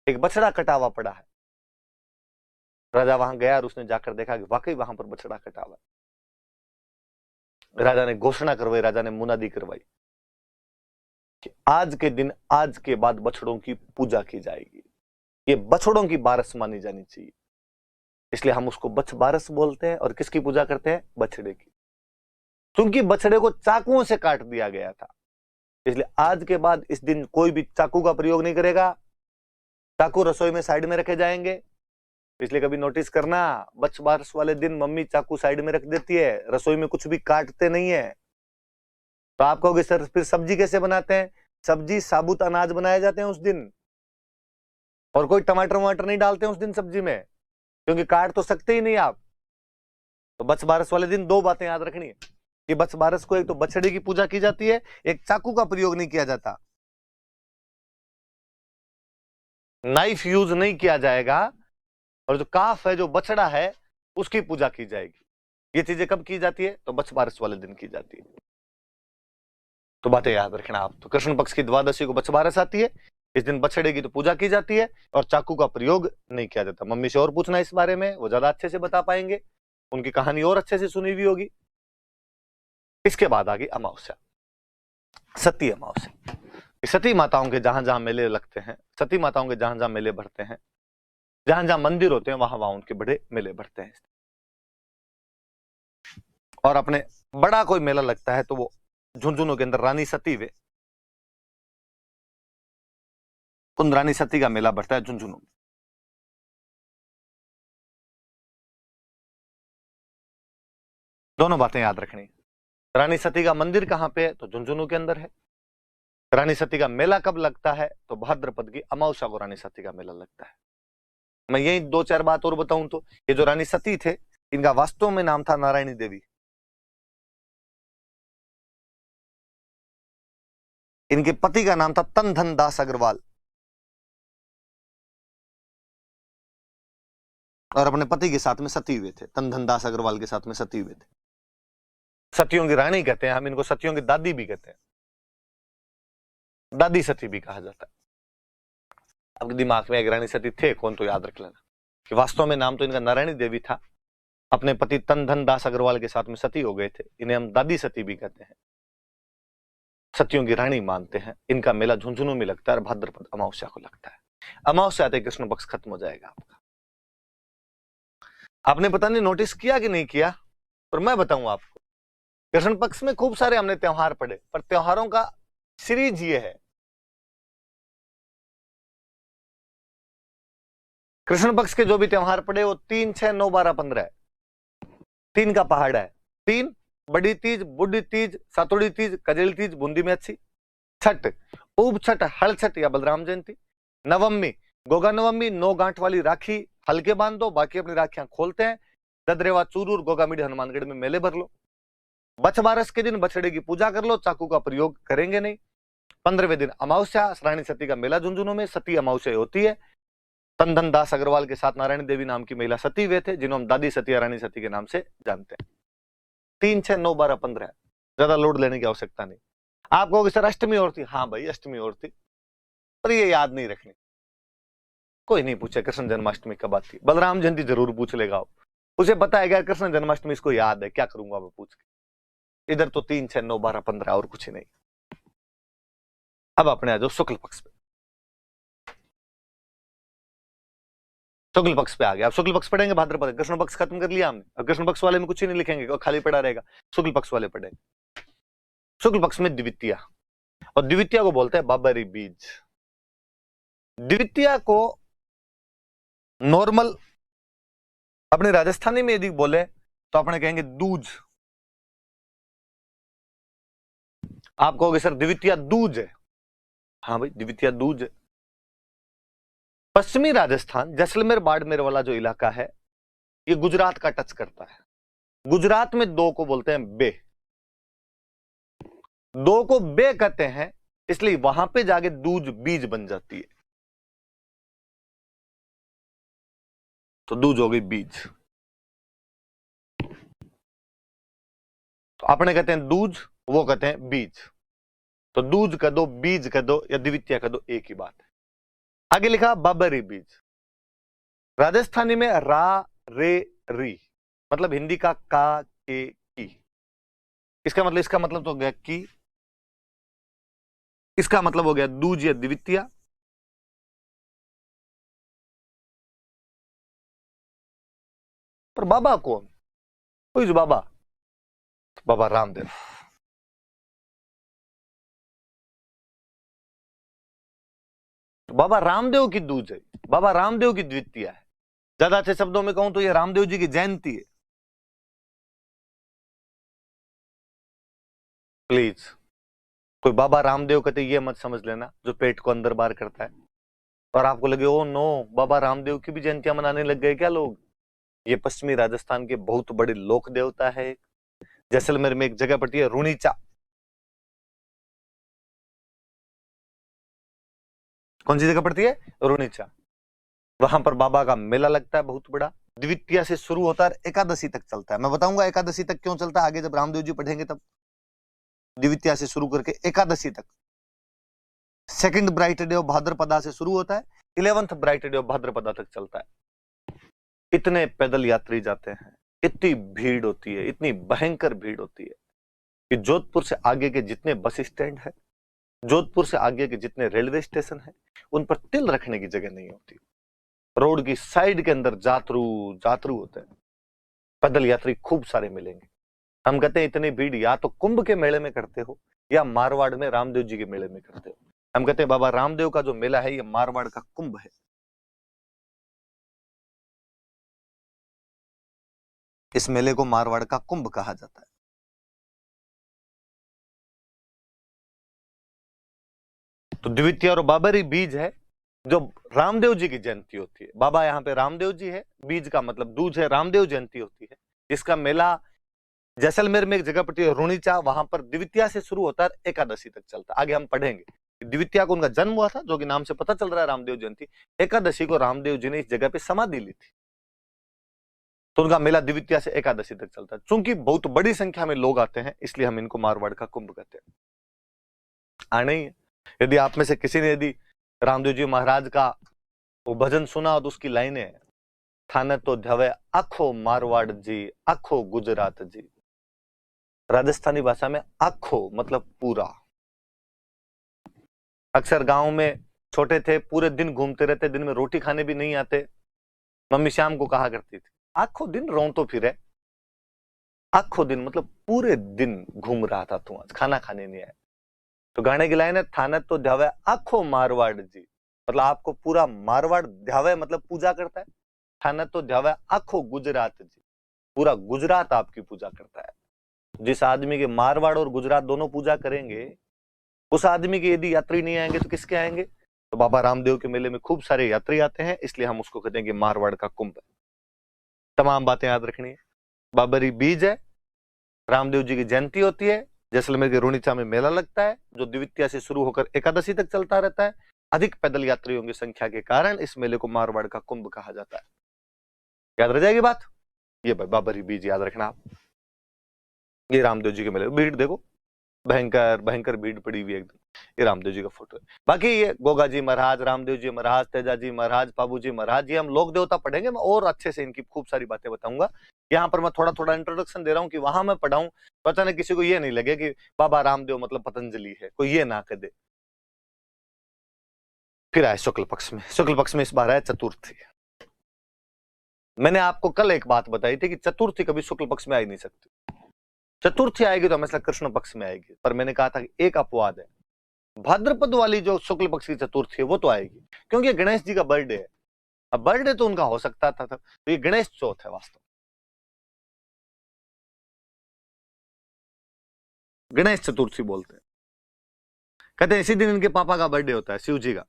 एक बछड़ा कटा हुआ पड़ा है। राजा वहां गया और उसने जाकर देखा कि वाकई वहां पर बछड़ा कटा हुआ है। राजा ने घोषणा करवाई, राजा ने मुनादी करवाई कि आज के दिन, आज के बाद बछड़ों की पूजा की जाएगी, ये बछड़ों की बारस मानी जानी चाहिए। इसलिए हम उसको बछ बारस बोलते हैं। और किसकी पूजा करते हैं? बछड़े की। क्योंकि बछड़े को चाकुओं से काट दिया गया था, इसलिए आज के बाद इस दिन कोई भी चाकू का प्रयोग नहीं करेगा। चाकू रसोई में साइड में रखे जाएंगे। इसलिए कभी नोटिस करना, बछ बारस वाले दिन मम्मी चाकू साइड में रख देती है, रसोई में कुछ भी काटते नहीं है। तो आप कहोगे सर फिर सब्जी कैसे बनाते हैं? सब्जी साबुत अनाज बनाए जाते हैं उस दिन, और कोई टमाटर वमाटर नहीं डालते हैं उस दिन सब्जी में, क्योंकि काट तो सकते ही नहीं आप। तो बछ बारस वाले दिन दो बातें याद रखनी है कि बछ बारस को एक तो बछड़े की पूजा की जाती है, एक चाकू का प्रयोग नहीं किया जाता। नाइफ यूज नहीं किया जाएगा, और जो काफ है, जो बछड़ा है, उसकी पूजा की जाएगी। ये चीजें कब की जाती है? तो बछबारस वाले दिन की जाती है। तो बातें याद रखना आप। तो कृष्ण पक्ष की द्वादशी को बछबारस आती है, इस दिन बछड़े की तो पूजा की जाती है, और चाकू का प्रयोग नहीं किया जाता। मम्मी से और पूछना इस बारे में, वो ज्यादा अच्छे से बता पाएंगे, उनकी कहानी और अच्छे से सुनी हुई होगी। इसके बाद आ गई अमावस्या, सती अमावस्या। सती माताओं के जहां जहां मेले लगते हैं, सती माताओं के जहां जहां मेले भरते हैं, जहां जहां मंदिर होते हैं, वहां वहां उनके बड़े मेले भरते हैं। और अपने बड़ा कोई मेला लगता है तो वो झुंझुनू के अंदर रानी सती वे, उन रानी सती का मेला भरता है झुंझुनू। दोनों बातें याद रखनी। रानी सती का मंदिर कहां पे है? तो झुंझुनू के अंदर है। रानी सती का मेला कब लगता है? तो भाद्रपद की अमावस्या को रानी सती का मेला लगता है। मैं यही दो चार बात और बताऊं तो, ये जो रानी सती थे, इनका वास्तव में नाम था नारायणी देवी। इनके पति का नाम था तन धन दास अग्रवाल, और अपने पति के साथ में सती हुए थे। तन धन दास अग्रवाल के साथ में सती हुए थे। सतियों की रानी कहते हैं हम इनको, सतियों की दादी भी कहते हैं, दादी सती भी कहा जाता है। आपके दिमाग में एक रानी सती थे कौन, तो याद रख लेना कि वास्तव में नाम तो इनका नारायणी देवी था। अपने पति तन धन दास अग्रवाल के साथ में सती हो गए थे। इन्हें हम दादी सती भी कहते हैं, सतियों की रानी मानते हैं। इनका मेला झुंझुनू में लगता है और भाद्रपद अमावस्या को लगता है। अमावस्या आते कृष्ण पक्ष खत्म हो जाएगा आपका। आपने पता नहीं नोटिस किया कि नहीं किया, पर मैं बताऊं आपको, कृष्ण पक्ष में खूब सारे हमने त्योहार पढ़े, पर त्योहारों का सीरीज ये है। कृष्ण पक्ष के जो भी त्योहार पड़े वो 3, 6, 9, 12, 15 है। 3 का पहाड़ है। 3 बड़ी तीज, बुढ़ी तीज, सातुड़ी तीज, कजली तीज, बूंदी में अच्छी। छठ, उब छठ, हल छठ या बलराम जयंती। नवमी, गोगा नवमी, 9 गांठ वाली राखी हल्के बांध दो, बाकी अपनी राखियां खोलते हैं। ददरेवा, चूरूर, गोगामीडी, हनुमानगढ़ में मेले भर लो। बछबारस के दिन बछड़े की पूजा कर लो, चाकू का प्रयोग करेंगे नहीं। 15वें दिन अमावस्या, रानी सती का मेला झुंझुनू में सती अमावस्या होती है। तन धन दास अग्रवाल के साथ नारायण देवी नाम की महिला सती वे थे, जिन्हों हम दादी सती या रानी सती के नाम से जानते हैं। 3, 6, 9, 12, 15 है। ज्यादा लोड लेने की आवश्यकता नहीं। आप कहोगे सर अष्टमी और थी, हाँ भाई अष्टमी और थी, पर ये याद नहीं रखनी। कोई नहीं पूछे कृष्ण जन्माष्टमी कब आती, बलराम जयंती जरूर पूछ लेगा, उसे पता है क्या कृष्ण जन्माष्टमी इसको याद है, क्या करूंगा मैं पूछ के। इधर तो 3, 6, 9, 12, 15 और कुछ नहीं। अब अपने आ जाओ शुक्ल पक्ष पे। शुक्ल पक्ष पे आ गया। अब शुक्ल पक्ष पढ़ेंगे भाद्रपद। कृष्ण पक्ष खत्म कर लिया हमने, अब कृष्ण पक्ष वाले में कुछ ही नहीं लिखेंगे और खाली पड़ा रहेगा, शुक्ल पक्ष वाले पढ़ेंगे। शुक्ल पक्ष में द्वितीया, और द्वितीया को बोलते हैं बाबरी बीज। द्वितीया को नॉर्मल अपने राजस्थानी में यदि बोले तो अपने कहेंगे दूज। आप कहोगे सर द्वितीया दूज है, हाँ भाई द्वितीया दूज है। पश्चिमी राजस्थान, जैसलमेर बाड़मेर वाला जो इलाका है, ये गुजरात का टच करता है। गुजरात में 2 को बोलते हैं बे, 2 को बे कहते हैं, इसलिए वहां पे जाके दूज बीज बन जाती है, तो दूज हो गई बीज। तो अपने कहते हैं दूज, वो कहते हैं बीज। तो दूज कह दो, बीज कह दो या द्वितीया कह दो, एक ही बात है। आगे लिखा बाबरी बीज। राजस्थानी में रा रे री, मतलब हिंदी का का के की। इसका मतलब तो हो गया की, इसका मतलब हो गया दूज या द्वितीया। पर बाबा कौन? कोई जो बाबा, बाबा रामदेव। बाबा रामदेव की दूज है, बाबा रामदेव की द्वितीया है। ज्यादा अच्छे शब्दों में कहूं तो ये रामदेव जी की जयंती है। प्लीज कोई बाबा रामदेव कहते ये मत समझ लेना जो पेट को अंदर बाहर करता है, और आपको लगे ओ नो बाबा रामदेव की भी जयंतियां मनाने लग गए क्या लोग। ये पश्चिमी राजस्थान के बहुत बड़े लोक देवता है। जैसलमेर में एक जगह पड़ती है रुणीचा, कौन सी जगह पड़ती है? रुणीचा। वहां पर बाबा का मेला लगता है बहुत बड़ा। द्वितीया से शुरू होता है, एकादशी तक चलता है। मैं बताऊंगा एकादशी तक क्यों चलता है आगे, जब रामदेव जी पढ़ेंगे तब। द्वितीया से शुरू करके एकादशी तक। Second bright day of Bhadrapada से शुरू होता है, 11th bright day of Bhadrapada तक चलता है। इतने पैदल यात्री जाते हैं, इतनी भीड़ होती है, इतनी भयंकर भीड़ होती है कि जोधपुर से आगे के जितने बस स्टैंड है, जोधपुर से आगे के जितने रेलवे स्टेशन है, उन पर तिल रखने की जगह नहीं होती। रोड की साइड के अंदर जातरू जातरू होते हैं, पैदल यात्री खूब सारे मिलेंगे। हम कहते हैं इतनी भीड़ या तो कुंभ के मेले में करते हो या मारवाड़ में रामदेव जी के मेले में करते हो। हम कहते हैं बाबा रामदेव का जो मेला है ये मारवाड़ का कुंभ है। इस मेले को मारवाड़ का कुंभ कहा जाता है। तो द्वितीय और बाबरी बीज है जो रामदेव जी की जयंती होती है। बाबा यहाँ पे रामदेव जी है, बीज का मतलब दूज है, रामदेव जयंती होती है। जिसका मेला जैसलमेर में एक जगह पड़ती है रुणीचा, वहां पर द्वितीया से शुरू होता है, एकादशी तक चलता है। आगे हम पढ़ेंगे द्वितीया को उनका जन्म हुआ था, जो कि नाम से पता चल रहा है रामदेव जयंती। एकादशी को रामदेव जी ने इस जगह पे समाधि ली थी, तो उनका मेला द्वितीया से एकादशी तक चलता है। चूंकि बहुत बड़ी संख्या में लोग आते हैं, इसलिए हम इनको मारवाड़ का कुंभ कहते हैं। आने ही यदि आप में से किसी ने यदि रामदेव जी महाराज का वो भजन सुना हो तो उसकी लाइनें, थाने तो ध्यावे आखो मारवाड़ जी, आखो गुजरात जी। राजस्थानी भाषा में आखो मतलब पूरा। अक्सर गांव में छोटे थे, पूरे दिन घूमते रहते, दिन में रोटी खाने भी नहीं आते। मम्मी शाम को कहा करती थी आखो दिन रो तो फिरे। आखो दिन मतलब पूरे दिन घूम रहा था तू, आज खाना खाने नहीं आया। तो गाने की लाइन है, थाने तो ध्यावे आखो मारवाड़ जी, मतलब आपको पूरा मारवाड़ ध्यावे मतलब पूजा करता है। थाने तो ध्यावे आखो गुजरात जी, पूरा गुजरात आपकी पूजा करता है। जिस आदमी के मारवाड़ और गुजरात दोनों पूजा करेंगे, उस आदमी के यदि यात्री नहीं आएंगे तो किसके आएंगे? तो बाबा रामदेव के मेले में खूब सारे यात्री आते हैं, इसलिए हम उसको कहते हैं कि मारवाड़ का कुंभ है। तमाम बातें याद रखनी है। बाबरी बीज है, रामदेव जी की जयंती होती है, जैसलमेर के रुणीचा में मेला लगता है जो द्वितीया से शुरू होकर एकादशी तक चलता रहता है। अधिक पैदल यात्रियों की संख्या के कारण इस मेले को मारवाड़ का कुंभ कहा जाता है। याद रह जाएगी बात? ये भाई बाबरी बीज याद रखना आप। ये रामदेव जी के मेले, भीड़ देखो भयंकर भयंकर भीड़ पड़ी हुई एकदम। ये रामदेव जी का फोटो है। बाकी ये गोगा जी महाराज, रामदेव जी महाराज, तेजा जी महाराज, बाबू जी महाराज, ये हम लोक देवता पढ़ेंगे। मैं और अच्छे से इनकी खूब सारी बातें बताऊंगा। यहाँ पर मैं थोड़ा थोड़ा इंट्रोडक्शन दे रहा हूँ कि वहां मैं पढ़ाऊं तो अचानक किसी को ये नहीं लगे कि बाबा रामदेव मतलब पतंजलि है, कोई ये ना कह दे। फिर आए शुक्ल पक्ष में। शुक्ल पक्ष में इस बार आया चतुर्थी। मैंने आपको कल एक बात बताई थी कि चतुर्थी कभी शुक्ल पक्ष में आ ही नहीं सकती। चतुर्थी आएगी तो हमेशा कृष्ण पक्ष में आएगी। पर मैंने कहा था कि एक अपवाद है, भाद्रपद वाली जो शुक्ल पक्ष की चतुर्थी है वो तो आएगी, क्योंकि ये गणेश जी का बर्थडे है। अब बर्थडे तो उनका हो सकता था, तो ये गणेश चौथ है वास्तव। गणेश चतुर्थी बोलते हैं। कहते हैं इसी दिन इनके पापा का बर्थडे होता है, शिव जी का,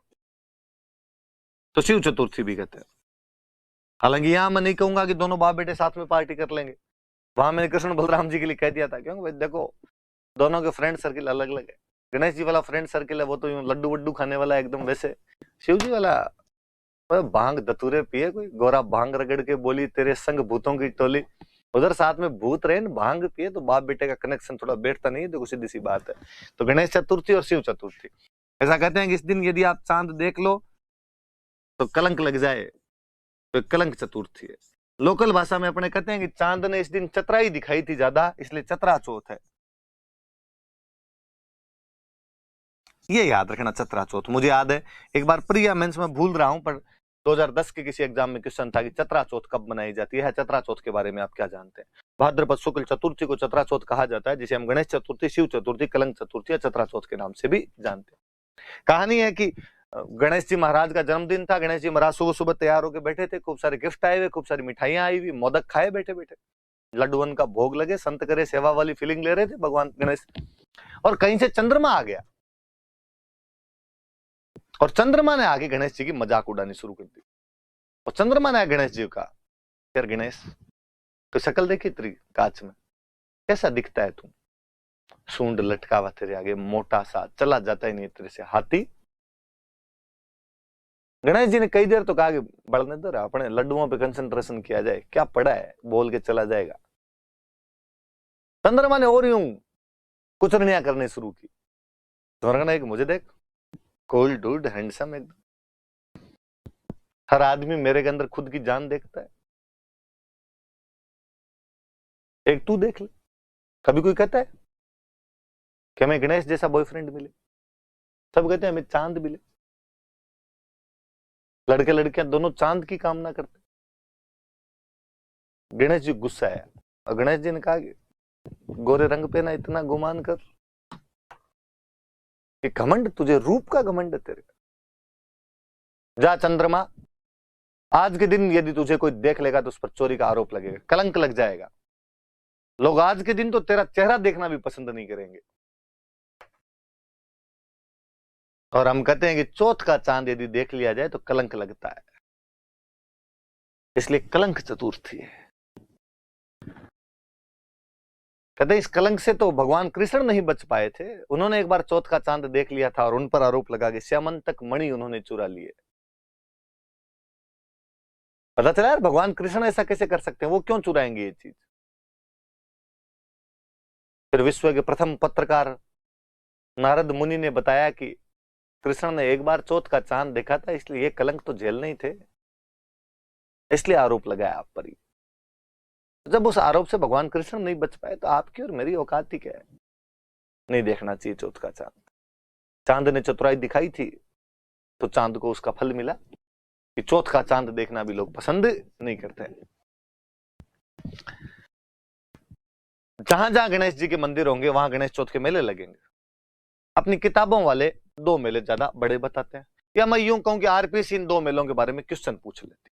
तो शिव चतुर्थी भी कहते हैं। हालांकि यहां मैं नहीं कहूंगा कि दोनों बाप बेटे साथ में पार्टी कर लेंगे। वहां मैंने कृष्ण बलराम जी के लिए कह दिया था, क्योंकि भाई देखो दोनों के फ्रेंड सर्किल अलग अलग है। गणेश जी वाला फ्रेंड सर्किल है वो तो लड्डू वड्डू खाने वाला है एकदम, वैसे शिव जी वाला भांग धतूरे पिए, कोई गोरा भांग रगड़ के बोली तेरे संग भूतों की टोली। उधर साथ में भूत रहे भांग पिए, तो बाप बेटे का कनेक्शन थोड़ा बैठता नहीं है। तो सीधी सी बात है। तो गणेश चतुर्थी और शिव चतुर्थी, ऐसा कहते हैं कि इस दिन यदि आप चांद देख लो तो कलंक लग जाए, तो कलंक चतुर्थी है। लोकल भाषा में अपने कहते हैं कि चांद ने इस दिन चतराई दिखाई थी ज्यादा, इसलिए चतरा चौथ है। ये याद रखना, चतरा चौथ। मुझे याद है एक बार प्रिया मेंस में भूल रहा हूं, पर 2010 के किसी एग्जाम में क्वेश्चन था कि चतरा चौथ कब मनाई जाती है। चतरा चौथ के बारे में आप क्या जानते हैं? भाद्रपद शुक्ल चतुर्थी को चतरा चौथ कहा जाता है, जिसे हम गणेश चतुर्थी, शिव चतुर्थी, कलंक चतुर्थी या चतरा चौथ के नाम से भी जानते हैं। कहानी है कि गणेश जी महाराज का जन्मदिन था। गणेश जी महाराज सुबह सुबह तैयार होकर बैठे थे, खूब सारे गिफ्ट आए हुए, खूब सारी मिठाइयां आई हुई, मोदक खाए बैठे बैठे, लड्डूवन का भोग लगे, संत करे सेवा वाली फीलिंग ले रहे थे भगवान गणेश। और कहीं से चंद्रमा आ गया, और चंद्रमा ने आगे गणेश जी की मजाक उड़ानी शुरू कर दी। और चंद्रमा ने गणेश जी का, यार गणेश तो शक्ल देखी तेरी कांच में, कैसा दिखता है तू? सूंड लटका हुआ तेरे आगे, मोटा सा, चला जाता ही नहीं तेरे से हाथी। गणेश जी ने कई देर तो कहा कि बढ़ने दो, अपने लड्डुओं पे कंसंट्रेशन किया जाए, क्या पड़ा है, बोल के चला जाएगा। चंद्रमा ने और यूं कुचरनियां करनी शुरू की। चंद्रमा ने, मुझे देख, कूल डूड, हैंडसम एकदम, हर आदमी मेरे के अंदर खुद की जान देखता है, एक तू देख ले। कभी कोई कहता है कि हमें गणेश जैसा बॉयफ्रेंड मिले? सब कहते हैं हमें चांद मिले। लड़के लड़कियां दोनों चांद की कामना करते। गणेश जी गुस्सा आया और गणेश जी ने कहा कि गोरे रंग पे ना इतना गुमान कर कि घमंड, तुझे रूप का घमंड है तेरे। जा चंद्रमा, आज के दिन यदि तुझे कोई देख लेगा तो उस पर चोरी का आरोप लगेगा, कलंक लग जाएगा। लोग आज के दिन तो तेरा चेहरा देखना भी पसंद नहीं करेंगे। और हम कहते हैं कि चौथ का चांद यदि देख लिया जाए तो कलंक लगता है, इसलिए कलंक चतुर्थी है। कहते इस कलंक से तो भगवान कृष्ण नहीं बच पाए थे। उन्होंने एक बार चौथ का चांद देख लिया था और उन पर आरोप लगा कि श्यामंतक मणि उन्होंने चुरा लिए। पता चला यार, भगवान कृष्ण ऐसा कैसे कर सकते हैं, वो क्यों चुराएंगे ये चीज। फिर विश्व के प्रथम पत्रकार नारद मुनि ने बताया कि कृष्ण ने एक बार चौथ का चांद देखा था, इसलिए ये कलंक तो झेल नहीं थे, इसलिए आरोप लगाया आप पर ही। जब उस आरोप से भगवान कृष्ण नहीं बच पाए तो आपकी और मेरी औकात ही क्या है। नहीं देखना चाहिए चौथ का चांद। चांद ने चतुराई दिखाई थी तो चांद को उसका फल मिला कि चौथ का चांद देखना भी लोग पसंद नहीं करते। जहां जहां गणेश जी के मंदिर होंगे वहां गणेश चौथ के मेले लगेंगे। अपनी किताबों वाले दो मेले ज्यादा बड़े बताते हैं, या मैं यूं कहूं कि आरपीसी इन दो मेलों के बारे में क्वेश्चन पूछ लेती।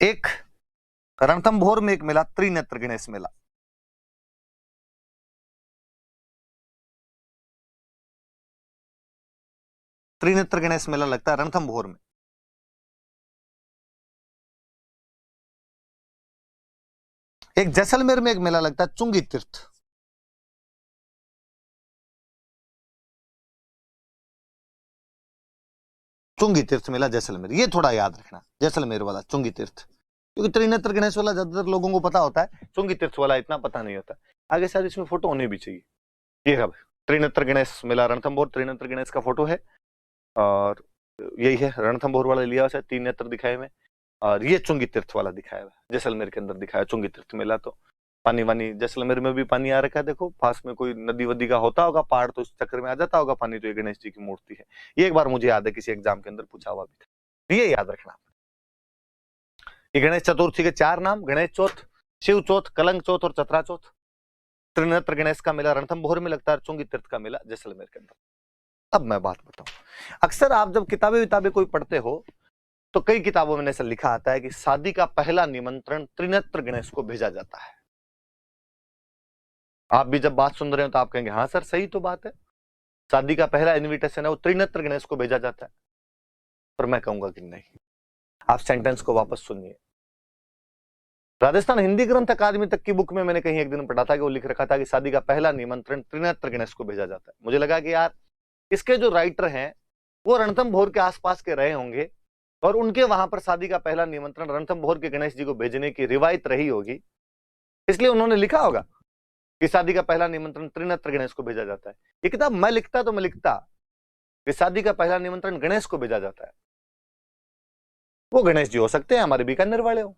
एक रणथंभौर में एक मेला, त्रिनेत्र गणेश मेला। त्रिनेत्र गणेश मेला लगता है रणथंभौर में। एक जैसलमेर में एक मेला लगता है चुंगी तीर्थ। चुंगी तीर्थ मेला जैसलमेर, ये थोड़ा याद रखना, जैसलमेर वाला चुंगी तीर्थ, क्योंकि त्रिनेत्र गणेश वाला ज्यादातर लोगों को पता होता है, चुंगी तीर्थ वाला इतना पता नहीं होता। आगे शायद इसमें फोटो होनी भी चाहिए। ये है त्रिनेत्र गणेश मेला रणथंभौर, त्रिनेत्र गणेश का फोटो है और यही है रणथंभौर वाला लिया हुआ है, तीन नेत्र दिखाए हुए, और ये चुंगी तीर्थ वाला दिखाया हुआ है, जैसलमेर के अंदर दिखाया चुंगी तीर्थ मेला। तो पानी वानी, जैसलमेर में भी पानी आ रखा है, देखो पास में कोई नदी वदी का होता होगा, पहाड़ तो इस चक्कर में आ जाता होगा पानी। तो ये गणेश जी की मूर्ति है। ये एक बार मुझे याद है किसी एग्जाम के अंदर पूछा हुआ भी था, ये याद रखना। ये गणेश चतुर्थी के चार नाम, गणेश चौथ, शिव चौथ, कलंक चौथ और चतरा चौथ। त्रिनेत्र गणेश का मेला रणथंभौर में लगता है, चुंगी तीर्थ का मेला जैसलमेर के अंदर। अब मैं बात बताऊं, अक्सर आप जब किताबें कोई पढ़ते हो तो कई किताबों में ऐसा लिखा आता है कि शादी का पहला निमंत्रण त्रिनेत्र गणेश को भेजा जाता है। आप भी जब बात सुन रहे हो तो आप कहेंगे हाँ सर सही तो बात है, शादी का पहला इनविटेशन है वो त्रिनेत्र गणेश को भेजा जाता है। पर मैं कहूंगा कि नहीं। आप सेंटेंस को वापस सुनिए। राजस्थान हिंदी ग्रंथ अकादमी तक की बुक में मैंने कहीं एक दिन पढ़ा था कि वो लिख रखा था कि शादी का पहला निमंत्रण त्रिनेत्र गणेश को भेजा जाता है। मुझे लगा कि यार इसके जो राइटर हैं वो रणथंभौर के आसपास के रहे होंगे और उनके वहां पर शादी का पहला निमंत्रण रणथंभौर के गणेश जी को भेजने की रिवायत रही होगी, इसलिए उन्होंने लिखा होगा कि शादी का पहला निमंत्रण त्रिनेत्र गणेश को भेजा जाता है। ये किताब मैं लिखता तो मैं लिखता कि शादी का पहला निमंत्रण गणेश को भेजा जाता है। वो गणेश जी हो सकते हैं हमारे बीकानेर वाले हो,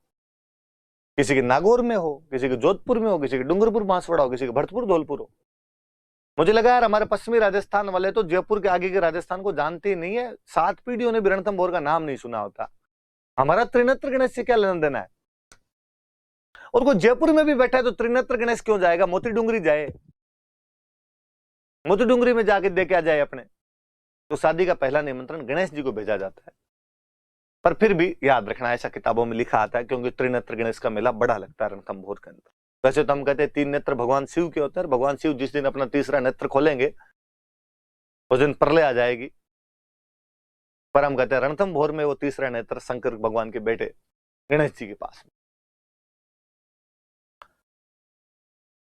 किसी के नागौर में हो, किसी के जोधपुर में हो, किसी के डूंगरपुर बांसवाड़ा हो, किसी के भरतपुर धौलपुर हो। मुझे लगा यार हमारे पश्चिमी राजस्थान वाले तो जयपुर के आगे के राजस्थान को जानते ही नहीं है, 7 पीढ़ियों ने भी रणथंभौर का नाम नहीं सुना होता। हमारा त्रिनेत्र गणेश से क्या लेना देना है? और कोई जयपुर में भी बैठा है तो त्रिनेत्र गणेश क्यों जाएगा? मोती डूंगरी जाए, मोती डूंगरी में जाके दे के आ जाए अपने। तो शादी का पहला निमंत्रण गणेश जी को भेजा जाता है। पर फिर भी याद रखना, ऐसा किताबों में लिखा आता है क्योंकि त्रिनेत्र गणेश का मेला बड़ा लगता है रणथंभौर के अंदर। वैसे तो हम कहते हैं 3 नेत्र भगवान शिव के होते हैं। भगवान शिव जिस दिन अपना तीसरा नेत्र खोलेंगे उस दिन प्रलय आ जाएगी। पर हम कहते हैं रणथंभौर में वो तीसरा नेत्र शंकर भगवान के बेटे गणेश जी के पास।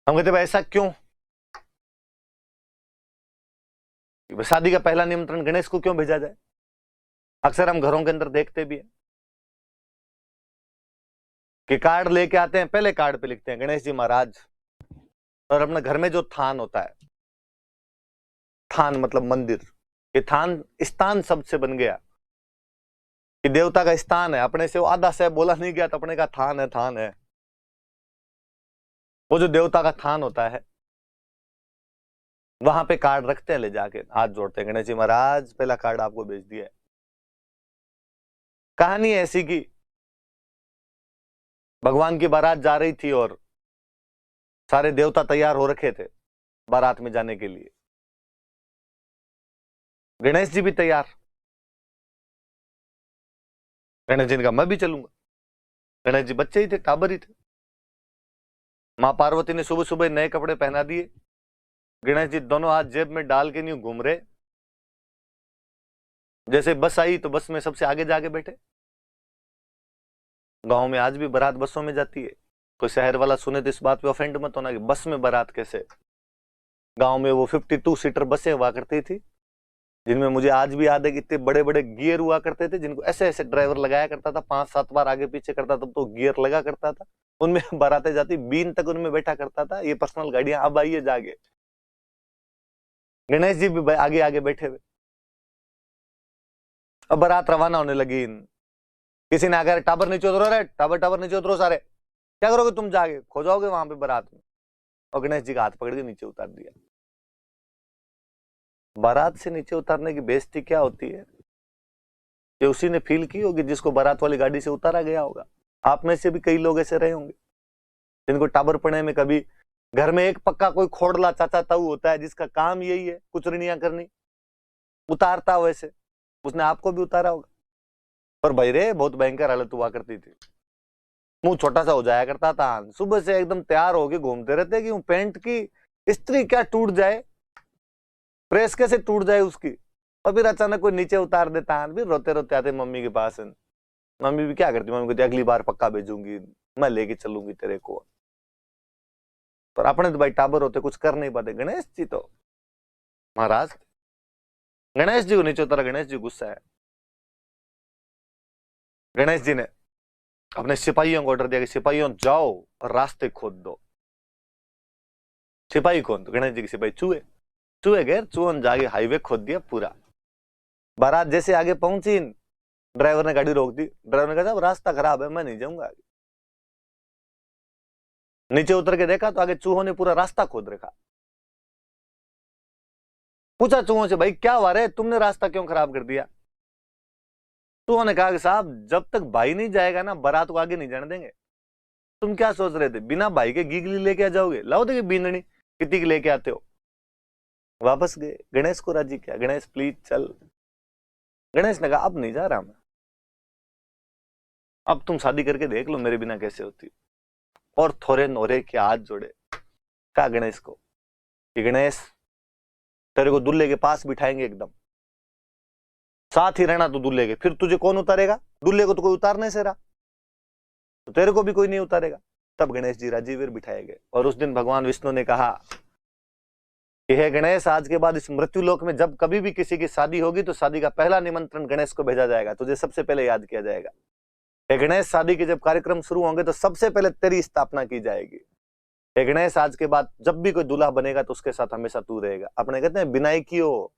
हम कहते हैं ऐसा क्यों? शादी का पहला निमंत्रण गणेश को क्यों भेजा जाए? अक्सर हम घरों के अंदर देखते भी हैं कि कार्ड लेके आते हैं, पहले कार्ड पे लिखते हैं गणेश जी महाराज, और अपने घर में जो थान होता है, थान मतलब मंदिर, ये थान स्थान शब्द से बन गया कि देवता का स्थान है। अपने से वो आधा से बोला नहीं गया तो अपने का थान है, थान है। वो जो देवता का थान होता है वहां पे कार्ड रखते हैं, ले जाके हाथ जोड़ते हैं, गणेश जी महाराज पहला कार्ड आपको भेज दिया है। कहानी ऐसी की भगवान की बारात जा रही थी और सारे देवता तैयार हो रखे थे बारात में जाने के लिए। गणेश जी भी तैयार। गणेश जी ने कहा मैं भी चलूंगा। गणेश जी बच्चे ही थे, टाबर ही थे। मां पार्वती ने सुबह सुबह नए कपड़े पहना दिए। गणेश जी दोनों हाथ जेब में डाल के नहीं घूम रहे। जैसे बस आई तो बस में सबसे आगे जाके बैठे। गांव में आज भी बारात बसों में जाती है। कोई शहर वाला सुने तो इस बात पे ऑफेंड मत होना कि बस में बारात कैसे। गांव में वो 52 सीटर बसें हुआ करती थी, जिनमें मुझे आज भी याद है कि इतने बड़े बड़े गियर हुआ करते थे, जिनको ऐसे ऐसे ड्राइवर लगाया करता था, 5-7 बार आगे पीछे करता तब तो गियर लगा करता था। उनमें बारातें जाती, बीन तक उनमें बैठा करता था। ये पर्सनल गाड़ियां अब आइए जागे। गणेश जी भी आगे आगे बैठे हुए। अब बारात रवाना होने लगी। किसी ने आकर टाबर नीचे उतरो, रे टाबर टाबर नीचे उतरो सारे, क्या करोगे तुम, जाके खो जाओगे वहां पे बारात में। और गणेश जी का हाथ पकड़ के नीचे उतार दिया। बारात से नीचे उतारने की बेइज्जती क्या होती है कि उसी ने फील की होगी जिसको बारात वाली गाड़ी से उतारा गया होगा। आप में से भी कई लोग ऐसे रहे होंगे जिनको टाबर पड़े में कभी घर में एक पक्का कोई खोड़ला चाचा ताऊ होता है जिसका काम यही है कुचरनियां करनी, उतारता वैसे उसने आपको भी उतारा होगा। पर भाई रे बहुत भयंकर हालत हुआ करती थी। मुंह छोटा सा हो जाया करता था। सुबह से एकदम तैयार होके घूमते रहते कि पैंट की इस्त्री क्या टूट जाए, प्रेस कैसे टूट जाए उसकी। और फिर अचानक कोई नीचे उतार देता। फिर रोते रोते आते मम्मी के पास। मम्मी भी क्या करती, मम्मी कहती अगली बार पक्का भेजूंगी, मैं लेके चलूंगी तेरे को। पर अपने तो भाई टाबर होते, कुछ कर नहीं पाते। गणेश जी तो महाराज, गणेश जी को नीचे उतारा। गणेश जी गुस्सा है। गणेश जी ने अपने सिपाहियों को ऑर्डर दिया कि सिपाहियों जाओ और रास्ते खोद दो। सिपाही कौन, तो गणेश जी के सिपाही चूहे। चूहे गए, चूहों ने जाके हाईवे खोद दिया पूरा। बारात जैसे आगे पहुंची, ड्राइवर ने गाड़ी रोक दी। ड्राइवर ने कहा साहब रास्ता खराब है, मैं नहीं जाऊंगा आगे। नीचे उतर के देखा तो आगे चूहों ने पूरा रास्ता खोद रखा। पूछा चूहों से भाई क्या हुआ रे, तुमने रास्ता क्यों खराब कर दिया। चूहों ने कहा कि साहब जब तक भाई नहीं जाएगा ना बारात को आगे नहीं जाने देंगे। तुम क्या सोच रहे थे बिना भाई के गीगली लेके आ जाओगे, लाओ देखिए बींदनी कितनी की लेके आते हो। वापस गए, गणेश को राजी किया, गणेश प्लीज चल। गणेश ने कहा अब नहीं जा रहा मैं, अब तुम शादी करके देख लो मेरे बिना कैसे होती। और थोड़े नोरे के हाथ जोड़े, कहा गणेश को कि गणेश तेरे को दूल्हे के पास बिठाएंगे, एकदम साथ ही रहना तू दूल्हे के। फिर तुझे कौन उतारेगा, दूल्हे को तो कोई उतारने से रहा, तो तेरे को भी कोई नहीं उतारेगा। तब गणेश जी राजी वीर बिठाए गए। और उस दिन भगवान विष्णु ने कहा कि हे गणेश, आज के बाद इस मृत्यु लोक में जब कभी भी किसी की शादी होगी तो शादी का पहला निमंत्रण गणेश को भेजा जाएगा, तुझे सबसे पहले याद किया जाएगा। हे गणेश, शादी के जब कार्यक्रम शुरू होंगे तो सबसे पहले तेरी स्थापना की जाएगी। हे गणेश, आज के बाद जब भी कोई दूल्हा बनेगा तो उसके साथ हमेशा तू रहेगा। अपने कहते हैं विनायकियो,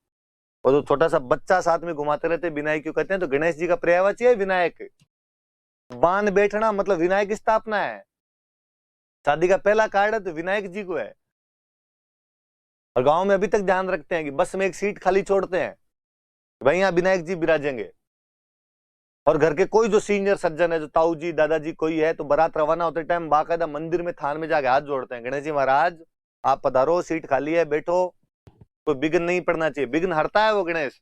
और जो छोटा सा बच्चा साथ में घुमाते रहते विनायकियो कहते हैं, तो गणेश जी का पर्यायवाची है विनायक। बांध बैठना मतलब विनायक स्थापना है। शादी का पहला कार्ड है तो विनायक जी को है। और गांव में अभी तक ध्यान रखते हैं कि बस में एक सीट खाली छोड़ते हैं, भाई यहाँ विनायक जी विराजेंगे। और घर के कोई जो सीनियर सज्जन है, जो ताऊ जी दादाजी कोई है, तो बारात रवाना होते टाइम बाकायदा मंदिर में थान में जाके हाथ जोड़ते हैं, गणेश जी महाराज आप पधारो, सीट खाली है, बैठो, कोई विघ्न नहीं पड़ना चाहिए। विघ्न हरता है वो गणेश।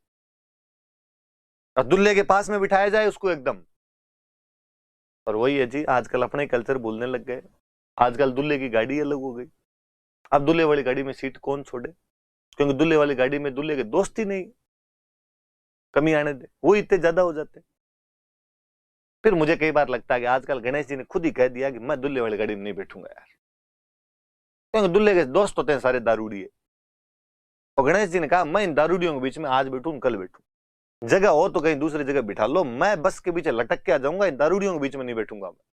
और दूल्हे के पास में बिठाया जाए उसको एकदम। और वही है जी, आजकल अपने कल्चर भूलने लग गए। आजकल दूल्हे की गाड़ी अलग हो गई। अब दूल्हे वाली गाड़ी में सीट कौन छोड़े, क्योंकि दूल्हे वाली गाड़ी में दूल्हे के दोस्त ही नहीं, कमी आने दे, वो इतने ज्यादा हो जाते। फिर मुझे कई बार लगता है कि आजकल गणेश जी ने खुद ही कह दिया कि मैं दूल्हे वाली गाड़ी में नहीं बैठूंगा यार, क्योंकि दूल्हे के दोस्त होते हैं सारे दारूड़ी है। और गणेश जी ने कहा मैं इन दारूडियों के बीच में आज बैठूं कल बैठूं, जगह हो तो कहीं दूसरी जगह बिठा लो, मैं बस के पीछे लटक के आ जाऊंगा, इन दारूडियों के बीच में नहीं बैठूंगा मैं।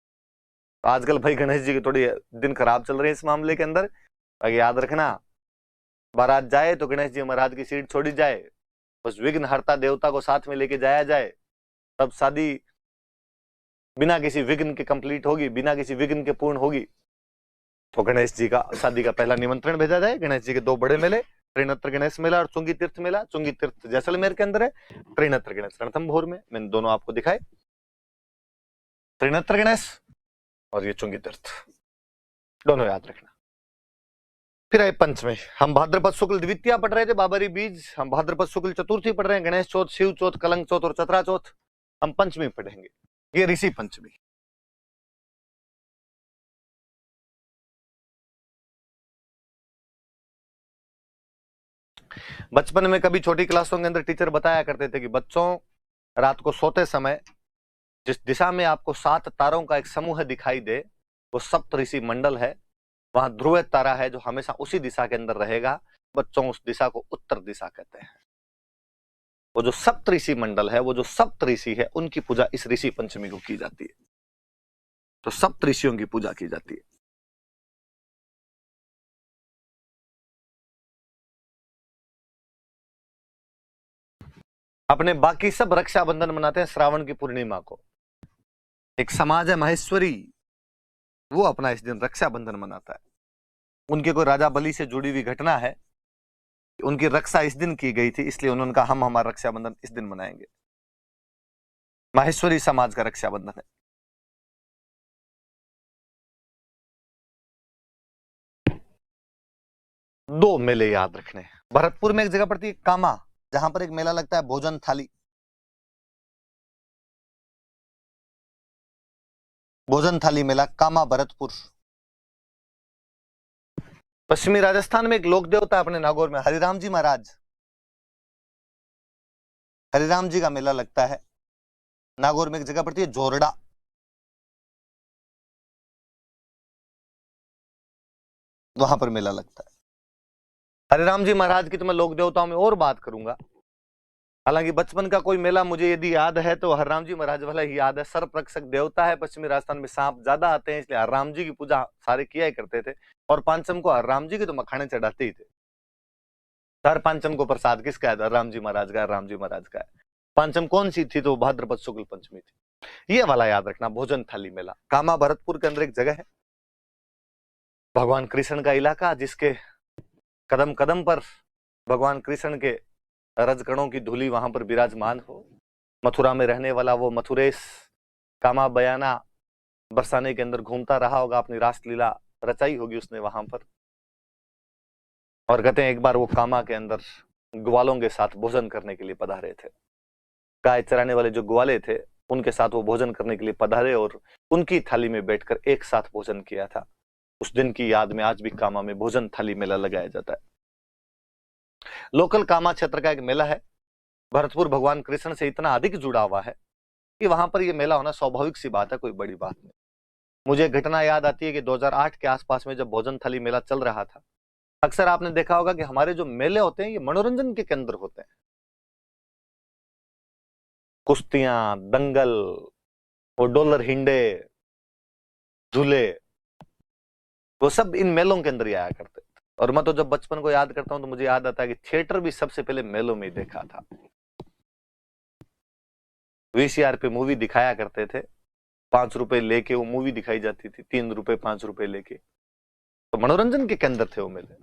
आजकल भाई गणेश जी के थोड़ी दिन खराब चल रहे हैं इस मामले के अंदर। बाकी याद रखना, बारात जाए तो गणेश जी महाराज की सीट छोड़ी जाए, बस विघ्न हरता देवता को साथ में लेके जाया जाए, तब शादी बिना किसी विघ्न के कंप्लीट होगी, बिना किसी विघ्न के पूर्ण होगी। तो गणेश जी का शादी का पहला निमंत्रण भेजा जाए। गणेश जी के दो बड़े मेले, त्रिनेत्र गणेश मेला और चुंगी तीर्थ मेला। चुंगी तीर्थ जैसलमेर के अंदर है, त्रिनेत्र गणेश रणथंभौर में। मैंने दोनों आपको दिखाए, त्रिनेत्र गणेश और ये चुंगी तीर्थ, दोनों याद रखना। फिर आए पंचमी। हम भाद्रपद शुक्ल द्वितीया पढ़ रहे थे, बाबरी बीज। हम भाद्रपद शुक्ल चतुर्थी पढ़ रहे हैं, गणेश चौथ, शिव चौथ, कलंक चौथ और चतरा चौथ। हम पंचमी पढ़ेंगे, ये ऋषि पंचमी। बचपन में कभी छोटी क्लासों के अंदर टीचर बताया करते थे कि बच्चों, रात को सोते समय जिस दिशा में आपको 7 तारों का एक समूह दिखाई दे, वो सप्त ऋषि मंडल है। वहां ध्रुव तारा है जो हमेशा उसी दिशा के अंदर रहेगा। बच्चों, उस दिशा को उत्तर दिशा कहते हैं। वो जो सप्त ऋषि मंडल है, वो जो सप्त ऋषि है, उनकी पूजा इस ऋषि पंचमी को की जाती है। तो सप्त ऋषियों की पूजा की जाती है। अपने बाकी सब रक्षाबंधन मनाते हैं श्रावण की पूर्णिमा को। एक समाज है माहेश्वरी, वो अपना इस दिन रक्षाबंधन मनाता है। उनके कोई राजा बलि से जुड़ी हुई घटना है, उनकी रक्षा इस दिन की गई थी, इसलिए उन्होंने कहा हम हमारा रक्षाबंधन इस दिन मनाएंगे। माहेश्वरी समाज का रक्षाबंधन है। दो मेले याद रखने। भरतपुर में एक जगह पड़ती है कामा, जहां पर एक मेला लगता है भोजन थाली। भोजन थाली मेला, कामा, भरतपुर। पश्चिमी राजस्थान में एक लोक देवता अपने नागौर में, हरिराम जी महाराज। हरिराम जी का मेला लगता है नागौर में, एक जगह पड़ती है जोरडा। वहां पर मेला लगता है। हरिराम जी महाराज की तो मैं लोक देवताओं में और बात करूंगा। हालांकि बचपन का कोई मेला मुझे यदि याद है तो हरिराम जी महाराज वाला ही याद है। सर्प रक्षक देवता है, पश्चिमी राजस्थान में सांप ज्यादा आते हैं, इसलिए हरिराम जी की पूजा सारे किया ही करते थे। और पांचम को हरिराम जी के तो मखाने चढ़ाते ही थे। हर पांचम को प्रसाद किसका है? हरिराम जी महाराज का, हरिराम जी महाराज का है। पांचम कौन सी थी? तो भाद्रपद शुक्ल पंचमी थी। ये वाला याद रखना, भोजन थाली मेला। कामा भरतपुर के अंदर एक जगह है, भगवान कृष्ण का इलाका, जिसके कदम कदम पर भगवान कृष्ण के रजकणों की धूली वहां पर विराजमान हो। मथुरा में रहने वाला वो मथुरेश कामा बयाना बरसाने के अंदर घूमता रहा होगा, अपनी रासलीला रचाई होगी उसने वहां पर। और कहते हैं एक बार वो कामा के अंदर ग्वालों के साथ भोजन करने के लिए पधारे थे। गाय चराने वाले जो ग्वाले थे, उनके साथ वो भोजन करने के लिए पधारे और उनकी थाली में बैठकर एक साथ भोजन किया था। उस दिन की याद में आज भी कामा में भोजन थाली मेला लगाया जाता है। लोकल कामा क्षेत्र का एक मेला है। भरतपुर भगवान कृष्ण से इतना अधिक जुड़ा हुआ है कि वहां पर यह मेला होना स्वाभाविक सी बात है, कोई बड़ी बात नहीं। मुझे घटना याद आती है कि 2008 के आसपास में जब भोजन थाली मेला चल रहा था, अक्सर आपने देखा होगा कि हमारे जो मेले होते हैं ये मनोरंजन के केंद्र होते हैं। कुश्तियां, दंगल, वो डॉलर हिंडे, झूले, वो सब इन मेलों के अंदर ही आया करते थे। और मैं तो जब बचपन को याद करता हूं तो मुझे याद आता है कि थिएटर भी सबसे पहले मेलों में ही देखा था। वीसीआर पे मूवी दिखाया करते थे, 5 रुपए लेके वो मूवी दिखाई जाती थी, 3 रुपए 5 रुपए लेके। तो मनोरंजन के केंद्र थे वो मेले।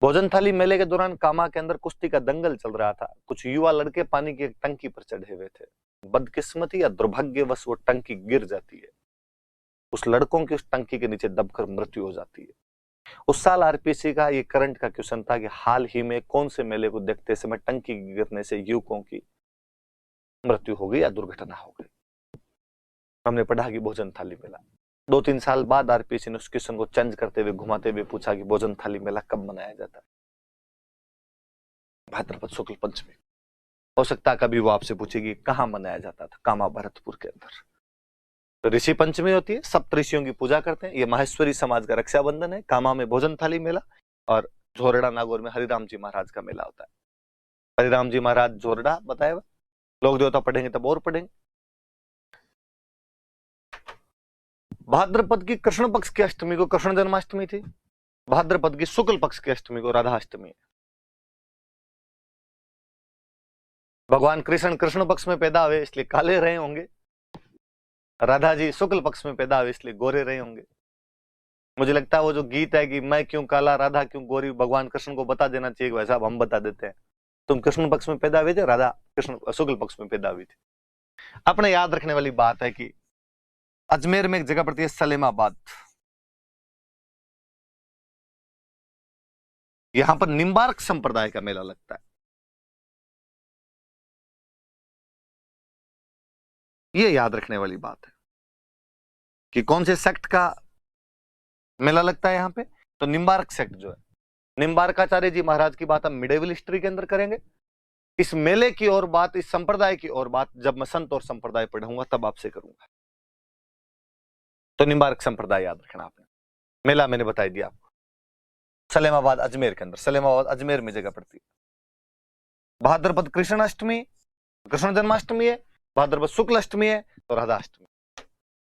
भोजन थाली मेले के दौरान कामा के अंदर कुश्ती का दंगल चल रहा था। कुछ युवा लड़के पानी की एक टंकी पर चढ़े हुए थे। बदकिस्मती या दुर्भाग्यवश वो टंकी गिर जाती है। उस लड़कों की उस टंकी के नीचे दबकर मृत्यु हो जाती है। उस साल आरपीसी का ये करंट का क्वेश्चन था कि हाल ही में कौन से मेले को देखते समय टंकी गिरने से युवकों की मृत्यु हो गई या दुर्घटना हो गई। हमने पढ़ा कि भोजन थाली मेला। 2-3 साल बाद आरपीसी ने उस क्वेश्चन को चेंज करते हुए, घुमाते हुए पूछा कि भोजन थाली मेला कब मनाया जाता है? भाद्रपद शुक्ल पंचमी। हो सकता है कभी वो आपसे पूछेगी कहां मनाया जाता था? कामा भरतपुर के अंदर। तो ऋषि पंचमी होती है, सप्त ऋषियों की पूजा करते हैं। ये माहेश्वरी समाज का रक्षाबंधन है। कामा में भोजन थाली मेला और झोरड़ा नागौर में हरिराम जी महाराज का मेला होता है। हरिराम जी महाराज जोरडा बताया हुआ। लोक देवता पढ़ेंगे तब और पढ़ेंगे। भाद्रपद की कृष्ण पक्ष की अष्टमी को कृष्ण जन्माष्टमी थी, भाद्रपद की शुक्ल पक्ष की अष्टमी को राधाष्टमी है। भगवान कृष्ण कृष्ण पक्ष में पैदा हुए इसलिए काले रहे होंगे, राधा जी शुक्ल पक्ष में पैदा हुए इसलिए गोरे रहे होंगे। मुझे लगता है वो जो गीत है कि मैं क्यों काला राधा क्यों गोरी, भगवान कृष्ण को बता देना चाहिए, वैसा अब हम बता देते हैं। तुम कृष्ण पक्ष में पैदा हुए थे, राधा कृष्ण शुक्ल पक्ष में पैदा हुई थी। अपने याद रखने वाली बात है कि अजमेर में एक जगह पड़ती है सलेमाबाद, यहां पर निम्बार्क संप्रदाय का मेला लगता है। ये याद रखने वाली बात है कि कौन से सेक्ट का मेला लगता है यहां पे, तो निम्बार्क सेक्ट जो है, निम्बार्काचार्य जी महाराज की बात हम मिडेवल हिस्ट्री के अंदर करेंगे। इस मेले की और बात, इस संप्रदाय की और बात जब मैं संत और संप्रदाय पढ़ूंगा तब आपसे करूंगा। तो निम्बार्क संप्रदाय याद रखना आपने। मेला मैंने बताई दिया आपको, सलेमाबाद अजमेर के अंदर, सलेमाबाद अजमेर में जगह पड़ती है। भाद्रपद कृष्ण अष्टमी, कृष्ण जन्माष्टमी है, भाद्रपद शुक्ल अष्टमी है तो राधाष्टमी।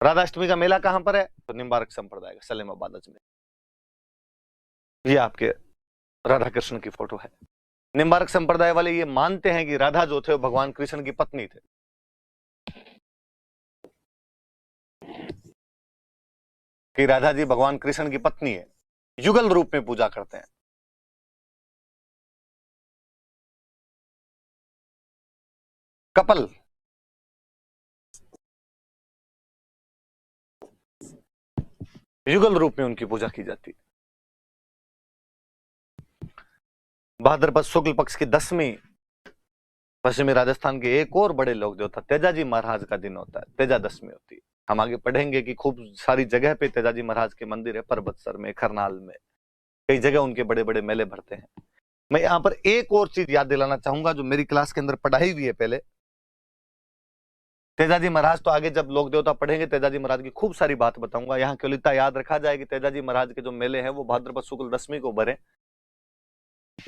राधाष्टमी का मेला कहां पर है, तो निम्बार्क संप्रदाय का सलेमाबाद अजमेर। ये आपके राधा कृष्ण की फोटो है। निम्बार्क संप्रदाय वाले ये मानते हैं कि राधा जो थे वो भगवान कृष्ण की पत्नी थे। कि राधा जी भगवान कृष्ण की पत्नी है, युगल रूप में पूजा करते हैं। कपल, युगल रूप में उनकी पूजा की जाती है। भाद्रपद शुक्ल पक्ष की 10वीं पश्चिमी राजस्थान के एक और बड़े लोक देवता तेजाजी महाराज का दिन होता है, तेजा दशमी होती है। हम आगे पढ़ेंगे कि खूब सारी जगह पे तेजाजी महाराज के मंदिर है, पर्वतसर में, खरनाल में, कई जगह उनके बड़े बड़े मेले भरते हैं। मैं यहाँ पर एक और चीज याद दिलाना चाहूंगा जो मेरी क्लास के अंदर पढ़ाई हुई है पहले। तेजाजी महाराज तो आगे जब लोक देवता पढ़ेंगे तेजाजी महाराज की खूब सारी बात बताऊंगा। यहाँ केवल इतना याद रखा जाए कि तेजाजी महाराज के जो मेले हैं वो भाद्रपद शुक्ल दशमी को भरे।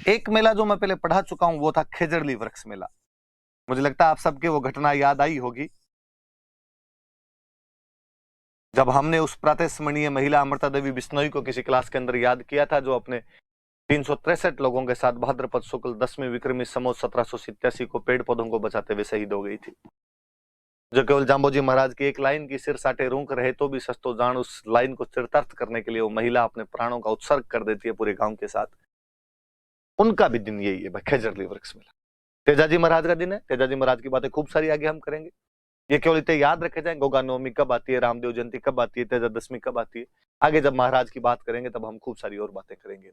एक मेला जो मैं पहले पढ़ा चुका हूं वो था खेजड़ली वृक्ष मेला। मुझे लगता है आप सबके वो घटना याद आई होगी जब हमने उस प्रातस्मरणीय महिला अमृता देवी बिश्नोई को किसी क्लास के अंदर याद किया था, जो अपने 363 लोगों के साथ भाद्रपद शुक्ल 10वीं विक्रमी संवत 1787 को पेड़ पौधों को बचाते हुए शहीद हो गई थी। जो केवल जाम्बोजी महाराज की एक लाइन की सिर साटे रूंक रहे तो भी सस्तो जान, उस लाइन को चरितार्थ करने के लिए वो महिला अपने प्राणों का उत्सर्ग कर देती है पूरे गांव के साथ। उनका भी दिन यही है, खेजड़ली वृक्ष मेला। तेजाजी महाराज का दिन है। तेजाजी महाराज की बातें खूब सारी आगे हम करेंगे। ये केवल इतने याद रखे जाए, गोगा नवमी कब आती है, रामदेव जयंती कब आती है, तेजा दशमी कब आती है। आगे जब महाराज की बात करेंगे तब हम खूब सारी और बातें करेंगे।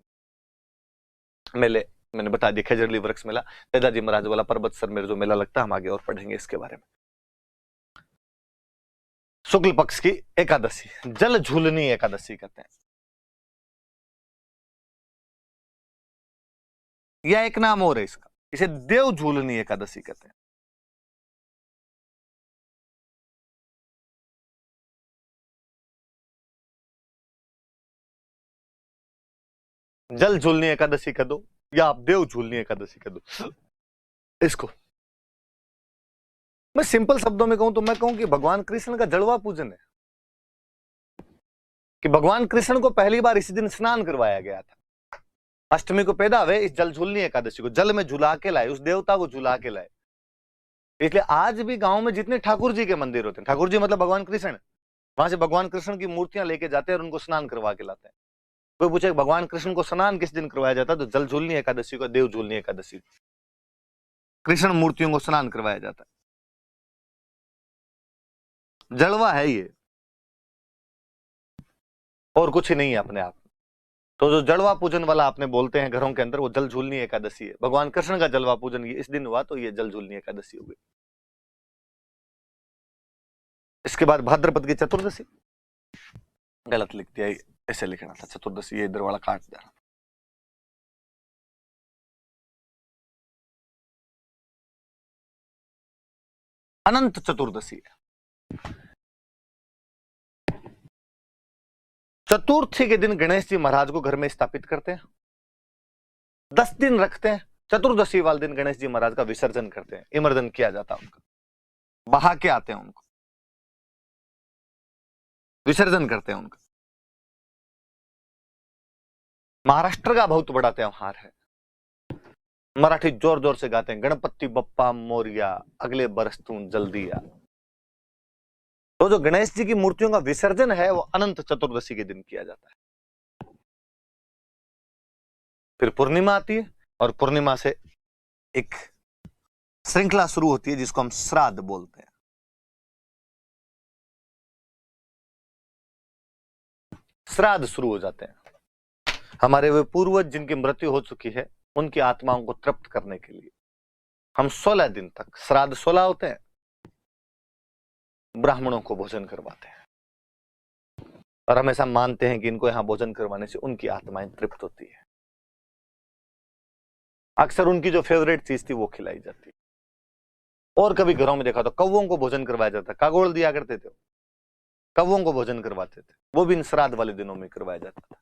मेले मैंने बता दिया, खेजड़ली वृक्ष मेला, तेजाजी महाराज वाला पर्वतसर में जो मेला लगता है, हम आगे और पढ़ेंगे इसके बारे में। शुक्ल पक्ष की एकादशी, जल झूलनी एकादशी कहते हैं। यह एक नाम और है इसका, इसे देव झूलनी एकादशी कहते हैं। जल झूलनी एकादशी कह दो या आप देव झूलनी एकादशी कह दो इसको। मैं सिंपल शब्दों में कहूं तो मैं कहूं कि भगवान कृष्ण का जड़वा पूजन है, कि भगवान कृष्ण को पहली बार इसी दिन स्नान करवाया गया था। अष्टमी को पैदा हुए, इस जल झूलनी एकादशी को जल में झुला के लाए, उस देवता को झुला के लाए। इसलिए आज भी गांव में जितने ठाकुर जी के मंदिर होते हैं, ठाकुर जी मतलब भगवान कृष्ण, वहां से भगवान कृष्ण की मूर्तियां लेके जाते हैं और उनको स्नान करवा के लाते हैं। कोई पूछे भगवान कृष्ण को स्नान किस दिन करवाया जाता है, तो जल झूलनी एकादशी को, देव झूलनी एकादशी, कृष्ण मूर्तियों को स्नान करवाया जाता है। जड़वा है ये, और कुछ ही नहीं है अपने आप। तो जो जड़वा पूजन वाला आपने बोलते हैं घरों के अंदर, वो जल झूलनी एकादशी है। भगवान कृष्ण का जलवा पूजन ये इस दिन हुआ, तो ये जल झूलनी एकादशी हो गई। इसके बाद भाद्रपद की चतुर्दशी, गलत लिख दिया, ऐसे लिखना था चतुर्दशी, ये इधर वाला काट देना। अनंत चतुर्दशी है। चतुर्थी के दिन गणेश जी महाराज को घर में स्थापित करते हैं, 10 दिन रखते हैं, चतुर्दशी वाले दिन गणेश जी महाराज का विसर्जन करते हैं, इमर्जन किया जाता है उनका, बहा के आते हैं उनको, विसर्जन करते हैं उनका। महाराष्ट्र का बहुत बड़ा त्योहार है। मराठी जोर जोर से गाते हैं, गणपति बप्पा मोरिया, अगले बरस तू जल्दी आ। तो जो गणेश जी की मूर्तियों का विसर्जन है वो अनंत चतुर्दशी के दिन किया जाता है। फिर पूर्णिमा आती है और पूर्णिमा से एक श्रृंखला शुरू होती है जिसको हम श्राद्ध बोलते हैं। श्राद्ध शुरू हो जाते हैं। हमारे वे पूर्वज जिनकी मृत्यु हो चुकी है उनकी आत्माओं को तृप्त करने के लिए हम 16 दिन तक, श्राद्ध 16 होते हैं, ब्राह्मणों को भोजन करवाते हैं और हम ऐसा मानते हैं कि इनको यहां भोजन करवाने से उनकी आत्माएं तृप्त होती है। अक्सर उनकी जो फेवरेट चीज थी वो खिलाई जाती है। और कभी घरों में देखा तो कौवों को भोजन करवाया जाता, कागोल दिया करते थे, कौवों को भोजन करवाते थे, वो भी इन श्राद्ध वाले दिनों में करवाया जाता था।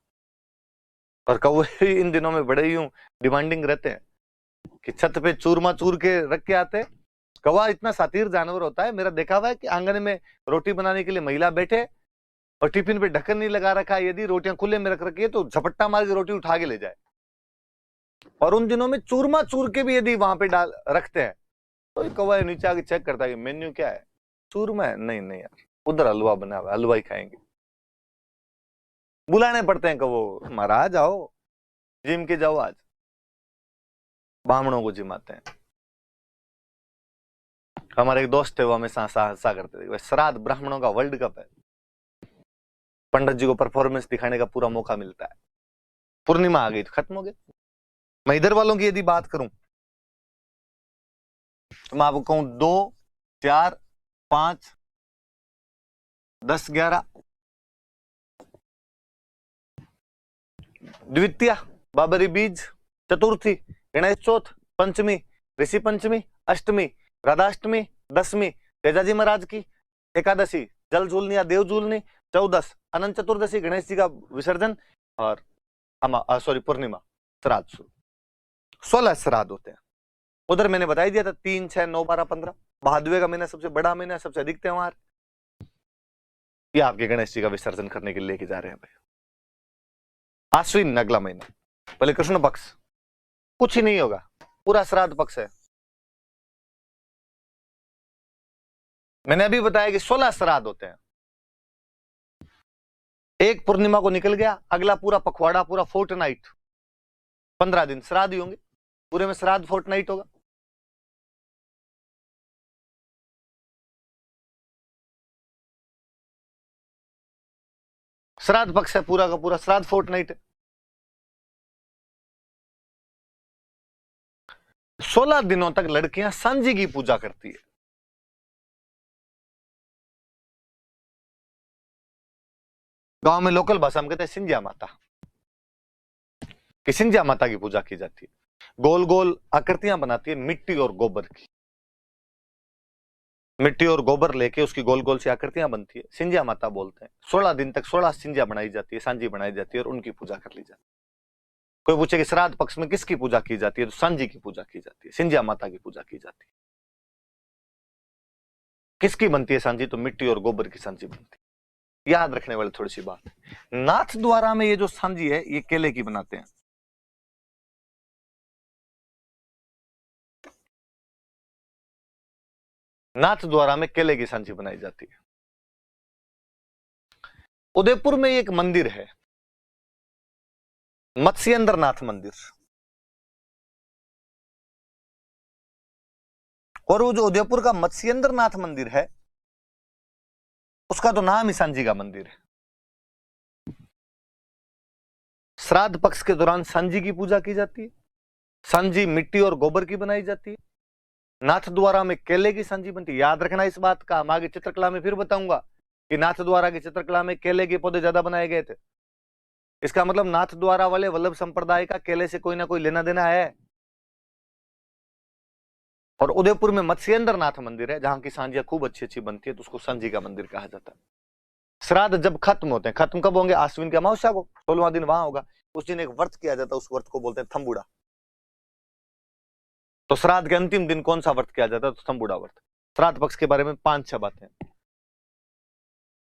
और कौवे इन दिनों में बड़े यूं डिमांडिंग रहते हैं कि छत पे चूरमा चूर के रख के आते। कौवा इतना सातीर जानवर होता है, मेरा देखा हुआ है कि आंगन में रोटी बनाने के लिए महिला बैठे और टिफिन पे ढक्कन नहीं लगा रखा है, यदि रोटियां खुले में रख रखी है तो झपट्टा मार के रोटी उठा के ले जाए। और उन दिनों में चूरमा चूर के भी यदि वहां पे डाल रखते हैं तो कौवा नीचे आके चेक करता है कि मेन्यू क्या है, चूरमा है, नहीं नहीं यार उधर हलवा बना हुआ, हलवा ही खाएंगे। बुलाने पड़ते हैं कौवो, महाराज आओ जिम के जाओ, आज ब्राह्मणों को जिमाते हैं। हमारे एक दोस्त थे वो हमेशा हंसा करते थे, श्राद्ध ब्राह्मणों का वर्ल्ड कप है, पंडित जी को परफॉर्मेंस दिखाने का पूरा मौका मिलता है। पूर्णिमा आ गई तो खत्म हो गए। मैं इधर वालों की यदि बात करूं तो मैं आपको कहूं 2, 4, 5, 10, 11 द्वितीया, बाबरी बीज, चतुर्थी, गणेश चौथ, पंचमी, ऋषि पंचमी, अष्टमी, राधाष्टमी, दशमी, तेजाजी महाराज की एकादशी, जल झूलनी या देव झूलनी, 14 अनंत चतुर्दशी, गणेश जी का विसर्जन और पूर्णिमा, श्राद्ध शुरू। 16 श्राद्ध होते हैं। उधर मैंने बता दिया था 3, 6, 9, 12, 15। भादवे का महीना सबसे बड़ा महीना, सबसे अधिक त्योहार। ये आपके गणेश जी का विसर्जन करने के लिए लेके जा रहे हैं भाई। आश्विन अगला महीना, पहले कृष्ण पक्ष, कुछ ही नहीं होगा, पूरा श्राद्ध पक्ष है। मैंने अभी बताया कि 16 श्राद्ध होते हैं। एक पूर्णिमा को निकल गया, अगला पूरा पखवाड़ा, पूरा फोर्टनाइट, 15 दिन श्राद्ध ही होंगे, पूरे में श्राद्ध फोर्टनाइट होगा। श्राद्ध पक्ष है पूरा का पूरा, श्राद्ध फोर्टनाइट है। 16 दिनों तक लड़कियां सांझी की पूजा करती है। गांव में लोकल भाषा में कहते हैं सिंधिया माता, कि सिंधिया माता की पूजा की जाती है। गोल गोल आकृतियां बनाती है मिट्टी और गोबर की, मिट्टी और गोबर लेके उसकी गोल गोल सी आकृतियां बनती है, सिंधिया माता बोलते हैं। 16 दिन तक 16 सिंधिया बनाई जाती है, सांझी बनाई जाती है और उनकी पूजा कर ली जाती है। कोई पूछे कि श्राद्ध पक्ष में किसकी पूजा की जाती है, तो सांझी की पूजा की जाती है, सिंधिया माता की पूजा की जाती है। किसकी बनती है सांझी, तो मिट्टी और गोबर की सांझी बनती है। याद रखने वाली थोड़ी सी बात, नाथ द्वारा में ये जो सांझी है ये केले की बनाते हैं। नाथ द्वारा में केले की सांझी बनाई जाती है। उदयपुर में एक मंदिर है, मत्स्येंद्र नाथ मंदिर, और वो जो उदयपुर का मत्स्येंद्र नाथ मंदिर है उसका तो नाम ही सांझी का मंदिर है। श्राद्ध पक्ष के दौरान सांझी की पूजा की जाती है। सांझी मिट्टी और गोबर की बनाई जाती है। नाथ द्वारा में केले की सांझी बनती है। याद रखना इस बात का, मैं आगे चित्रकला में फिर बताऊंगा कि नाथ द्वारा की चित्रकला में केले के पौधे ज्यादा बनाए गए थे। इसका मतलब नाथ द्वारा वाले वल्लभ संप्रदाय का केले से कोई ना कोई लेना देना है। और उदयपुर में मत्स्येंद्र नाथ मंदिर है जहां की सांझियां खूब अच्छी अच्छी बनती है, तो उसको सांझी का मंदिर कहा जाता है। श्राद्ध जब खत्म होते हैं, खत्म कब होंगे, आश्विन की अमावस्या को, 16वां दिन वहां होगा, उस दिन एक व्रत किया जाता है, उस व्रत को बोलते हैं थम्बुड़ा। तो श्राद्ध के अंतिम दिन कौन सा व्रत किया जाता है? तो थम्बुड़ा व्रत। श्राद्ध पक्ष के बारे में 5-6 बातें।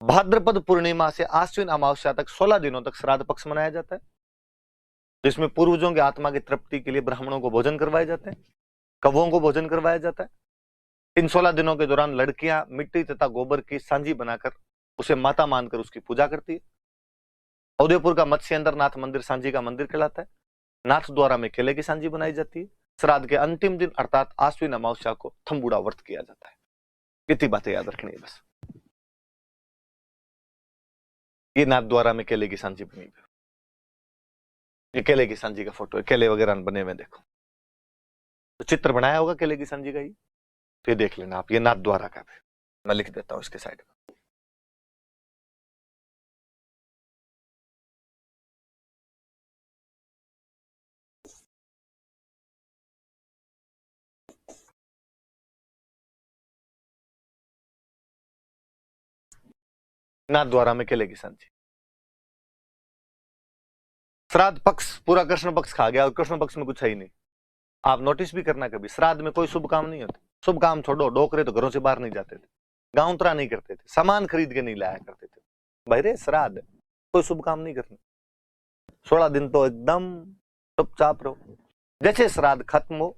भाद्रपद पूर्णिमा से आश्विन अमावस्या तक 16 दिनों तक श्राद्ध पक्ष मनाया जाता है, जिसमें पूर्वजों की आत्मा की तृप्ति के लिए ब्राह्मणों को भोजन करवाए जाते हैं, कौवों को भोजन करवाया जाता है। इन 16 दिनों के दौरान लड़कियां मिट्टी तथा गोबर की सांझी बनाकर उसे माता मानकर उसकी पूजा करती है। उदयपुर का मत्स्येंद्र नाथ मंदिर सांझी का मंदिर कहलाता है। नाथ द्वारा में केले की सांझी बनाई जाती है। श्राद्ध के अंतिम दिन अर्थात आश्विन अमावस्या को थम्बुड़ा व्रत किया जाता है। इतनी बातें याद रखनी है बस। ये नाथ द्वारा में केले की सांझी बनी हुई, ये केले की सांझी का फोटो है, केले वगैरह बने हुए देखो, तो चित्र बनाया होगा केले की सांझी का ही, तो ये देख लेना आप, ये नाथ द्वारा का भी मैं लिख देता हूं इसके साइड में। नाथ द्वारा में केले की सांझी। श्राद्ध पक्ष पूरा कृष्ण पक्ष खा गया और कृष्ण पक्ष में कुछ है ही नहीं। आप नोटिस भी करना, कभी श्राद्ध में कोई शुभ काम नहीं होते। शुभ काम छोड़ो, डोकरे तो घरों से बाहर नहीं जाते थे, गांवतरा नहीं करते थे, सामान खरीद के नहीं लाया करते थे। भाई रे श्राद्ध कोई शुभ काम नहीं करना। 16 दिन तो एकदम चुपचाप रहो। जैसे श्राद्ध खत्म हो,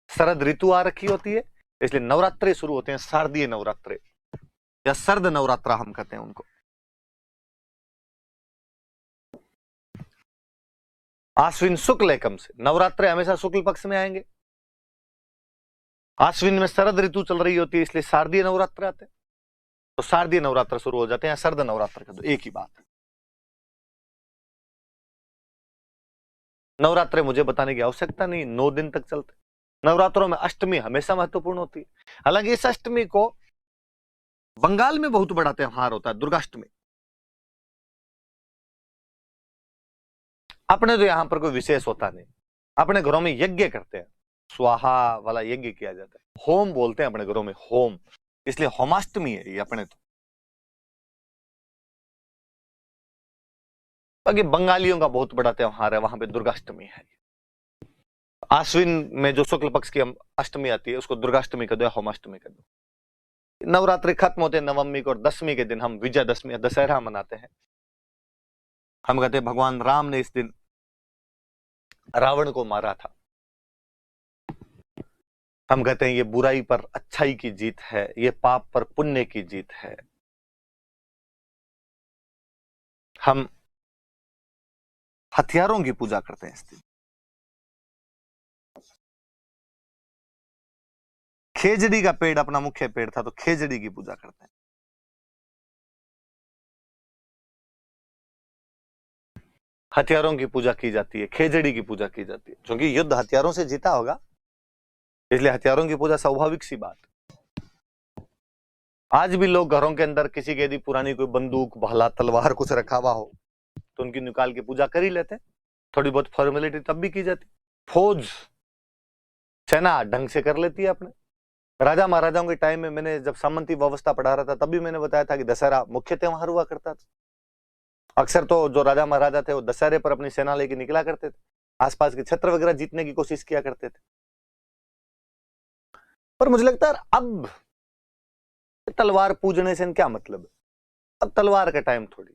शरद ऋतु आ रखी होती है, इसलिए नवरात्रे शुरू होते हैं, शारदीय नवरात्रे या शरद नवरात्रा हम कहते हैं उनको। आश्विन शुक्ल एकम से नवरात्रे हमेशा शुक्ल पक्ष में आएंगे। आश्विन में शरद ऋतु चल रही होती है, इसलिए शारदीय नवरात्र आते हैं। तो शारदीय नवरात्र शुरू हो जाते हैं, शरद नवरात्र का तो एक ही बात है। नवरात्रे मुझे बताने की आवश्यकता नहीं, 9 दिन तक चलते। नवरात्रों में अष्टमी हमेशा महत्वपूर्ण होती है। हालांकि इस अष्टमी को बंगाल में बहुत बड़ा त्योहार होता है, दुर्गाष्टमी। अपने तो यहां पर कोई विशेष होता नहीं। अपने घरों में यज्ञ करते हैं, स्वाहा वाला यज्ञ किया जाता है, होम बोलते हैं अपने घरों में, होम, इसलिए होमाष्टमी है ये अपने तो। बाकी बंगालियों का बहुत बड़ा त्योहार है, वहां पे दुर्गाष्टमी है। आश्विन में जो शुक्ल पक्ष की अष्टमी आती है उसको दुर्गाष्टमी कर दो या होमाष्टमी कर दो। नवरात्रि खत्म होते हैं नवमी को, और 10वीं के दिन हम विजयदशमी दशहरा मनाते हैं। हम कहते हैं भगवान राम ने इस दिन रावण को मारा था। हम कहते हैं ये बुराई पर अच्छाई की जीत है, ये पाप पर पुण्य की जीत है। हम हथियारों की पूजा करते हैं इस दिन। खेजड़ी का पेड़ अपना मुख्य पेड़ था, तो खेजड़ी की पूजा करते हैं। हथियारों की पूजा की जाती है, खेजड़ी की पूजा की जाती है, क्योंकि युद्ध हथियारों से जीता होगा, इसलिए हथियारों की पूजा स्वाभाविक सी बात। आज भी लोग घरों के अंदर किसी के यदि पुरानी कोई बंदूक, भाला, तलवार कुछ रखा हुआ हो तो उनकी निकाल के पूजा कर ही लेते हैं। थोड़ी बहुत फॉर्मेलिटी तब भी की जाती। फौज, सेना ढंग से कर लेती है अपने। राजा महाराजाओं के टाइम में मैंने जब सामंती व्यवस्था पढ़ा रहा था तब भी मैंने बताया था कि दशहरा मुख्य त्योहार हुआ करता था। अक्सर तो जो राजा महाराजा थे वो दशहरे पर अपनी सेना लेके निकला करते थे, आसपास के क्षेत्र वगैरह जीतने की कोशिश किया करते थे। पर मुझे लगता है अब तलवार पूजने से क्या मतलब है, अब तलवार का टाइम थोड़ी।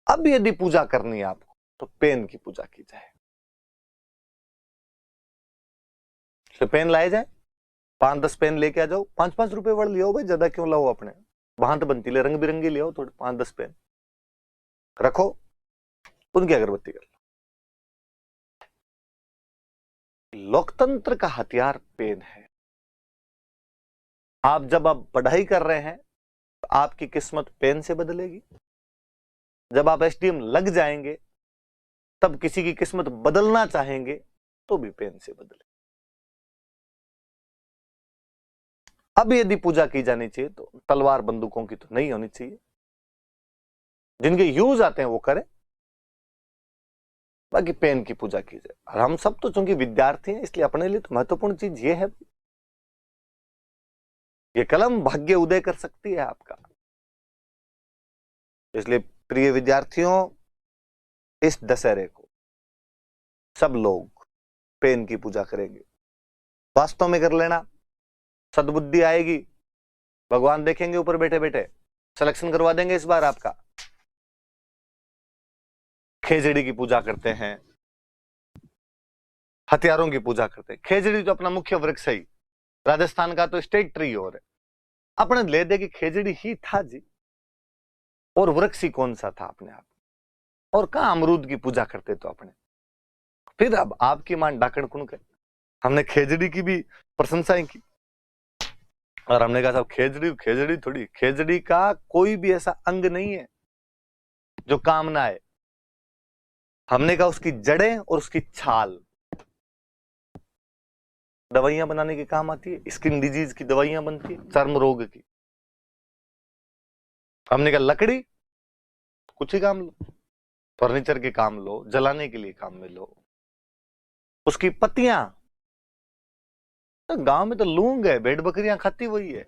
अब यदि पूजा करनी है आपको तो पेन की पूजा की जाए। तो पेन लाए जाए, 5-10 पेन लेके आ जाओ, 5-5 रुपए वाले ले आओ भाई, ज्यादा क्यों लाओ, अपने भांत बनती ले, रंग बिरंगी ले आओ थोड़े, 5-10 पेन रखो, उनकी अगरबत्ती कर लो। लोकतंत्र का हथियार पेन है। आप जब आप पढ़ाई कर रहे हैं तो आपकी किस्मत पेन से बदलेगी। जब आप एसडीएम लग जाएंगे तब किसी की किस्मत बदलना चाहेंगे तो भी पेन से बदले। अब यदि पूजा की जानी चाहिए तो तलवार बंदूकों की तो नहीं होनी चाहिए, जिनके यूज आते हैं वो करें, बाकी पेन की पूजा की जाए। और हम सब तो चूंकि विद्यार्थी हैं इसलिए अपने लिए तो महत्वपूर्ण चीज ये है, ये कलम भाग्य उदय कर सकती है आपका। इसलिए प्रिय विद्यार्थियों, इस दशहरे को सब लोग पेन की पूजा करेंगे। वास्तव में कर लेना, सद्बुद्धि आएगी, भगवान देखेंगे ऊपर बैठे बैठे, सिलेक्शन करवा देंगे इस बार आपका। खेजड़ी की पूजा करते हैं, हथियारों की पूजा करते हैं। खेजड़ी तो अपना मुख्य वृक्ष है, राजस्थान का तो स्टेट ट्री और है, अपने ले दे कि खेजड़ी ही था जी, और वृक्ष ही कौन सा था अपने आप, और कहां अमरूद की पूजा करते तो अपने। फिर अब आपकी मान डाकण कुण कर, हमने खेजड़ी की भी प्रशंसाएं की, और हमने कहा साहब खेजड़ी खेजड़ी थोड़ी, खेजड़ी का कोई भी ऐसा अंग नहीं है जो काम ना आए। हमने कहा उसकी जड़ें और उसकी छाल दवाइयां बनाने के काम आती है, स्किन डिजीज की दवाइयां बनती है, चर्म रोग की। हमने कहा लकड़ी कुछ ही काम लो, फर्नीचर के काम लो, जलाने के लिए काम में लो। उसकी पत्तियां तो गांव में तो लूंग है, भेड़ बकरियां खाती वही है।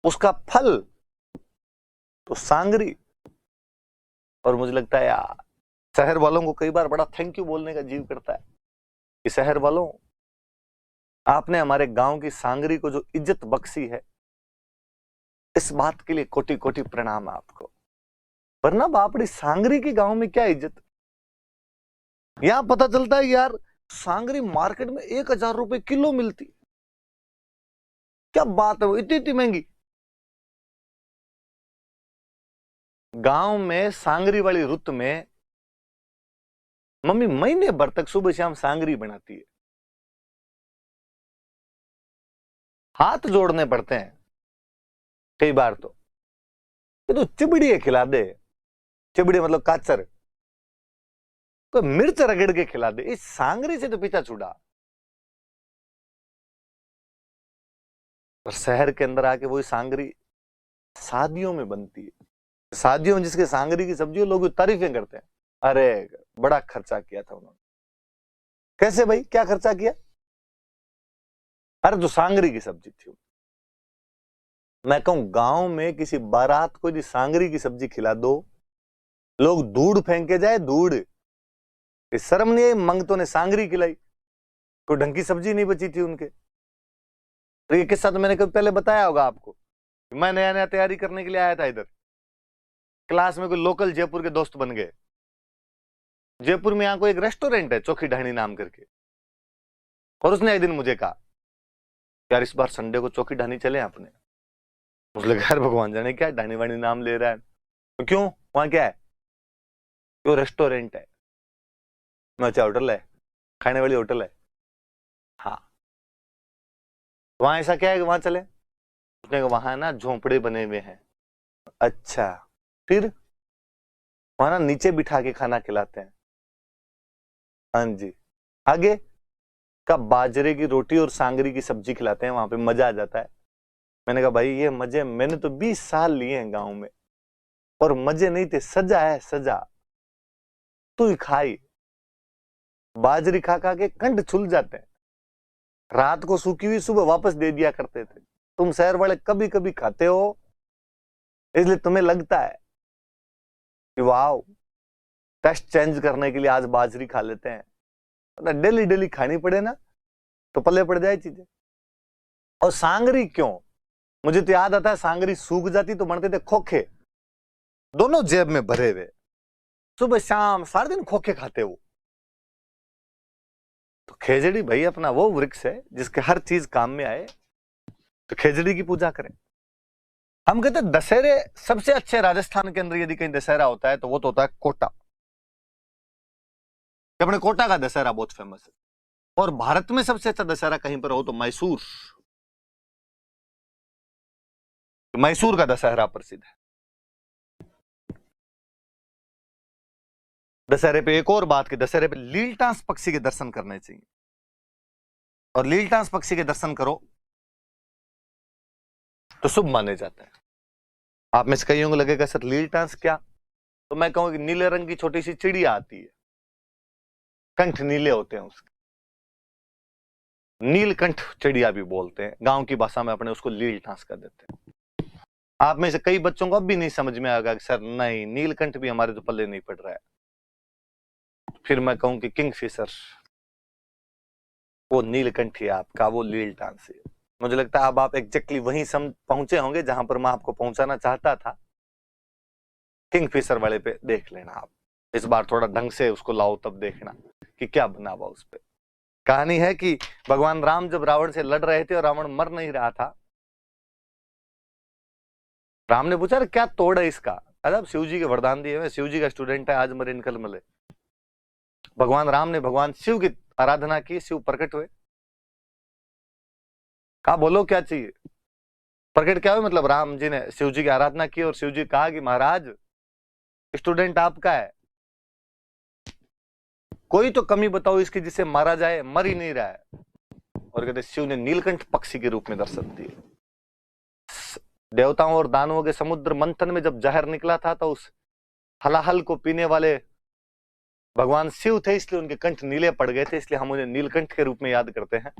उसका फल तो सांगरी। और मुझे लगता है यार शहर वालों को कई बार बड़ा थैंक यू बोलने का जीव करता है कि शहर वालों आपने हमारे गांव की सांगरी को जो इज्जत बख्शी है, इस बात के लिए कोटि कोटि प्रणाम आपको। वरना बापड़ी सांगरी की गांव में क्या इज्जत। यहां पता चलता है यार सांगरी मार्केट में 1000 रुपए किलो मिलती। क्या बात है, वो इतनी इतनी महंगी। गांव में सांगरी वाली रुत में मम्मी महीने भर तक सुबह शाम सांगरी बनाती है। हाथ जोड़ने पड़ते हैं कई बार तो चिबड़ी खिला दे, चिबड़ी मतलब काचर, तो मिर्च रगड़ के खिला दे, इस सांगरी से तो पीछा छुड़ा। और शहर के अंदर आके वही सांगरी शादियों में बनती है। शादियों में जिसके सांगरी की सब्जी लोग तारीफें करते हैं, अरे बड़ा खर्चा किया था उन्होंने। कैसे भाई, क्या खर्चा किया? अरे जो सांगरी की सब्जी थी। मैं कहूं गांव में किसी बारात को यदि सांगरी की सब्जी खिला दो, लोग धूड़ फेंक के जाए, धूड़। शर्म नहीं आई, मंगतों ने सांगरी खिलाई, कोई ढंग की सब्जी नहीं बची थी उनके। तो ये किस्सा तो मैंने कभी पहले बताया होगा आपको। मैं नया नया तैयारी करने के लिए आया था इधर, क्लास में कोई लोकल जयपुर के दोस्त बन गए। जयपुर में यहां कोई एक रेस्टोरेंट है चौकी ढाणी नाम करके, और उसने एक दिन मुझे कहा यार इस बार संडे को चौकी ढाणी चले अपने। मुझे लगा यार भगवान जाने क्या ढाणी वाणी नाम ले रहा है, तो क्यों वहां क्या है? क्यों रेस्टोरेंट है, अच्छा होटल है, खाने वाली होटल है। हाँ वहां ऐसा क्या है कि वहां चले? उसने कहा वहां ना झोंपड़े बने हुए हैं। अच्छा फिर वहां ना नीचे बिठा के खाना खिलाते हैं। हाँ जी। आगे का बाजरे की रोटी और सांगरी की सब्जी खिलाते हैं, वहां पे मजा आ जाता है। मैंने कहा भाई ये मजे मैंने तो 20 साल लिए हैं गांव में, और मजे नहीं थे, सजा है सजा। तू ही खाई, बाजरी खा खा के कंठ छुल जाते हैं। रात को सूखी हुई सुबह वापस दे दिया करते थे। तुम शहर वाले कभी कभी खाते हो, इसलिए तुम्हें लगता है कि वाह टेस्ट चेंज करने के लिए आज बाजरी खा लेते हैं। डेली डेली खानी पड़े ना तो पल्ले पड़ जाए चीजें। और सांगरी क्यों, मुझे तो याद आता है सांगरी सूख जाती तो बनते थे खोखे, दोनों जेब में भरे हुए, सुबह शाम सारे दिन खोखे खाते वो। तो खेजड़ी भाई अपना वो वृक्ष है जिसके हर चीज काम में आए, तो खेजड़ी की पूजा करें। हम कहते हैं दशहरे सबसे अच्छे, राजस्थान के अंदर यदि कहीं दशहरा होता है तो वो तो होता है कोटा। अपने कोटा का दशहरा बहुत फेमस है। और भारत में सबसे अच्छा दशहरा कहीं पर हो तो मैसूर, मैसूर का दशहरा प्रसिद्ध है। दशहरे पे एक और बात कि दशहरे पे लीलटास पक्षी के दर्शन करने चाहिए, और लीलटास पक्षी के दर्शन करो तो शुभ माने जाते हैं। आप में से कईयों को लगेगा सर लीलटास क्या, तो मैं कहूंगा कि नीले रंग की छोटी सी चिड़िया आती है, कंठ नीले होते हैं उसके, नीलकंठ चिड़िया भी बोलते हैं, गांव की भाषा में अपने उसको लीलटास कर देते हैं। आप में से कई बच्चों को अब भी नहीं समझ में आएगा कि सर नहीं नीलकंठ भी हमारे तो पल्ले नहीं पड़ रहा है। फिर मैं कहूं कि किंगफिशर, वो नीलकंठ ही आपका, वो लील टांस है। मुझे लगता है अब आप एग्जैक्टली वहीं पहुंचे होंगे जहां पर मैं आपको पहुंचाना चाहता था। किंगफिशर वाले पे देख लेना आप, इस बार थोड़ा ढंग से उसको लाओ, तब देखना कि क्या बना हुआ उस पे। कहानी है कि भगवान राम जब रावण से लड़ रहे थे और रावण मर नहीं रहा था, राम ने पूछा क्या तोड़ है इसका। अरे शिव जी के वरदान दिए हुए, शिव जी का स्टूडेंट है, आज मरे निकल मले। भगवान राम ने भगवान शिव की आराधना की, शिव प्रकट हुए, कहा बोलो क्या चाहिए। प्रकट क्या हुए मतलब राम जी ने शिव जी की आराधना की और शिव जी कहा कि महाराज स्टूडेंट आपका है, कोई तो कमी बताओ इसकी जिसे मारा जाए, मर ही नहीं रहा है। और कहते शिव ने नीलकंठ पक्षी के रूप में दर्शन दिए। देवताओं और दानवों के समुद्र मंथन में जब जहर निकला था तो उस हलाहल को पीने वाले भगवान शिव थे, इसलिए उनके कंठ नीले पड़ गए थे, इसलिए हम उन्हें नीलकंठ के रूप में याद करते हैं।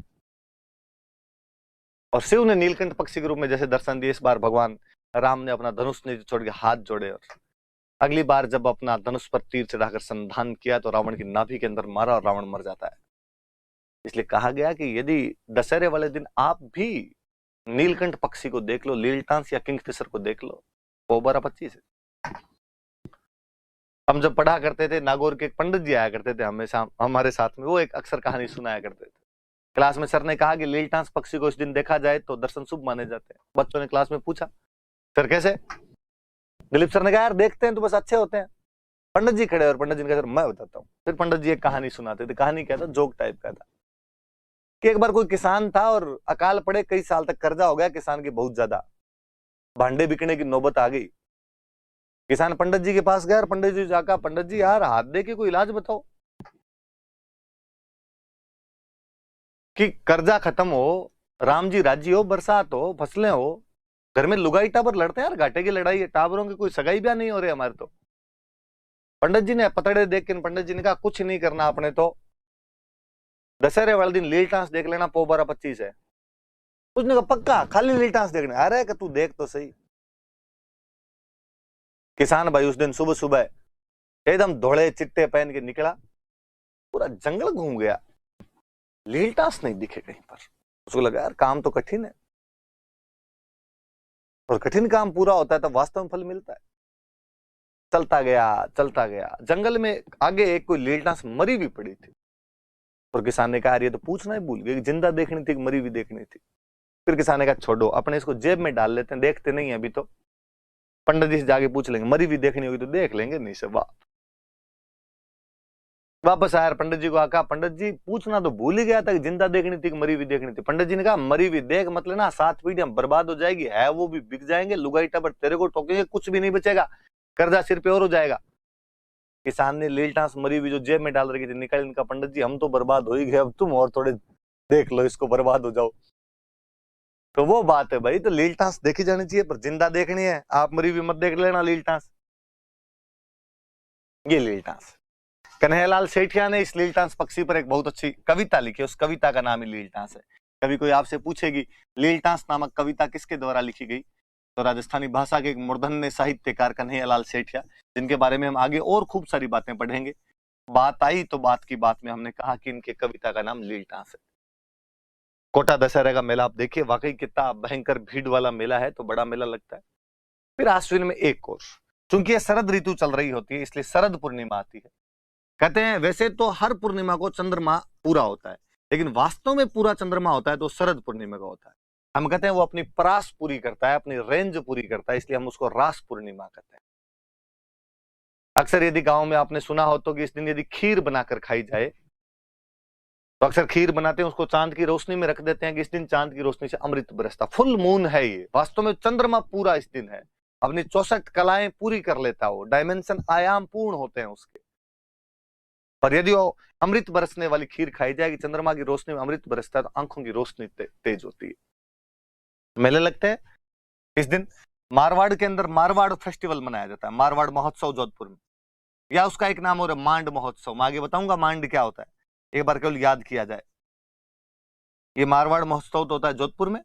और शिव ने नीलकंठ पक्षी के रूप में जैसे दर्शन दिए, इस बार भगवान राम ने अपना धनुष ने छोड़ के हाथ जोड़े और अगली बार जब अपना धनुष पर तीर चढ़ाकर संधान किया तो रावण की नाभि के अंदर मारा और रावण मर जाता है। इसलिए कहा गया कि यदि दशहरे वाले दिन आप भी नीलकंठ पक्षी को देख लो, लीलटांस या किंगफिशर को देख लो, वो 12-25 है। हम जब पढ़ा करते थे, नागौर के एक पंडित जी आया करते थे हमेशा हमारे साथ में, वो एक अक्सर कहानी सुनाया करते थे। क्लास में सर ने कहा कि लीलटांस पक्षी को इस दिन देखा जाए तो दर्शन शुभ माने जाते हैं। बच्चों ने क्लास में पूछा सर कैसे, दिलीप सर ने कहा यार देखते हैं तो बस अच्छे होते हैं। पंडित जी खड़े और पंडित जी ने कहा सर मैं बताता हूँ। फिर पंडित जी एक कहानी सुनाते थे। कहानी क्या था, जोक टाइप का था कि एक बार कोई किसान था और अकाल पड़े, कई साल तक कर्जा हो गया किसान की बहुत ज्यादा, भांडे बिकने की नौबत आ गई। किसान पंडित जी के पास गया और पंडित जी जाकर पंडित जी यार हाथ दे के कोई इलाज बताओ कि कर्जा खत्म हो, राम जी राजी हो, बरसात हो, फसलें हो, घर में लुगाई टाबर लड़ते हैं यार, घाटे की लड़ाई है, टाबरों की कोई सगाई ब्याह नहीं हो रहे हमारे तो। पंडित जी ने पतड़े देख के पंडित जी ने कहा कुछ नहीं करना आपने तो, दशहरे वाले दिन लील टांस देख लेना, पो 12-25 है। उसने कहा पक्का खाली लील टांस देखना, अरे कि तू देख तो सही। किसान भाई उस दिन सुबह सुबह एकदम धोले चिट्टे पहन के निकला, पूरा जंगल घूम गया, लील टांस नहीं दिखे कहीं पर। उसको लगा यार काम तो कठिन है, और कठिन काम पूरा होता है तब वास्तव में फल मिलता है। चलता गया जंगल में, आगे एक कोई लील टांस मरी भी पड़ी थी। और किसान ने कहा ये तो पूछना ही भूल गया कि जिंदा देखनी थी कि मरी भी देखनी थी। फिर किसान ने कहा छोड़ो, अपने इसको जेब में डाल लेते हैं, देखते नहीं है अभी तो, पंडित जी से जाके पूछ लेंगे, मरी भी देखनी होगी तो देख लेंगे, नहीं से वापस आया पंडित जी को आका, पंडित जी पूछना तो भूल ही गया था कि जिंदा देखनी थी कि मरी भी देखनी थी। पंडित जी ने कहा मरी भी देख मत लेना, 7 पीढ़ियां बर्बाद हो जाएगी, है वो भी बिक जाएंगे, लुगाई टबर तेरे को ठोकेंगे, कुछ भी नहीं बचेगा, कर्जा सिर पे और हो जाएगा। किसान ने लील टांस मरी भी जो जेब में डाल रखी थी निकाल, इनका पंडित जी हम तो बर्बाद हो ही गए, अब तुम और थोड़े देख लो इसको, बर्बाद हो जाओ। तो वो बात है भाई, तो लील टांस देखी जानी चाहिए, पर जिंदा देखनी है, आप मरी भी मत देख लेना लील टांस। ये लील टांस, कन्हैयालाल सेठिया ने इस लील टांस पक्षी पर एक बहुत अच्छी कविता लिखी, उस कविता का नाम ही लील टांस है। कभी कोई आपसे पूछेगी लील टांस नामक कविता किसके द्वारा लिखी गई, तो राजस्थानी भाषा के एक मूर्धन्य साहित्यकार कन्हैयालाल सेठिया, जिनके बारे में हम आगे और खूब सारी बातें पढ़ेंगे। बात आई तो बात की बात में हमने कहा कि इनके कविता का नाम लील टांस है। कोटा दशहरा का मेला आप देखिए, वाकई कितना भयंकर भीड़ वाला मेला है, तो बड़ा मेला लगता है। फिर आश्विन में एक और, चूंकि ये शरद ऋतु चल रही होती है इसलिए शरद पूर्णिमा आती है। कहते हैं वैसे तो हर पूर्णिमा को चंद्रमा पूरा होता है, लेकिन वास्तव में पूरा चंद्रमा होता है तो शरद पूर्णिमा का होता है। हम कहते हैं वो अपनी परास पूरी करता है, अपनी रेंज पूरी करता है, इसलिए हम उसको रास पूर्णिमा कहते हैं। अक्सर यदि गांव में आपने सुना हो तो कि इस दिन यदि खीर बनाकर खाई जाए, तो अक्सर खीर बनाते हैं उसको चांद की रोशनी में रख देते हैं कि इस दिन चांद की रोशनी से अमृत बरसता, फुल मून है ये, वास्तव में चंद्रमा पूरा इस दिन है, अपनी 64 कलाएं पूरी कर लेता हो, डायमेंशन आयाम पूर्ण होते हैं उसके। पर यदि वो अमृत बरसने वाली खीर खाई जाएगी, चंद्रमा की रोशनी में अमृत बरसता है, तो आंखों की रोशनी तेज होती है। मेले लगते हैं इस दिन। मारवाड़ के अंदर मारवाड़ फेस्टिवल मनाया जाता है, मारवाड़ महोत्सव जोधपुर में, या उसका एक नाम और मांड महोत्सव। मैं आगे बताऊंगा मांड क्या होता है, एक बार केवल याद किया जाए। ये मारवाड़ महोत्सव तो होता है जोधपुर में,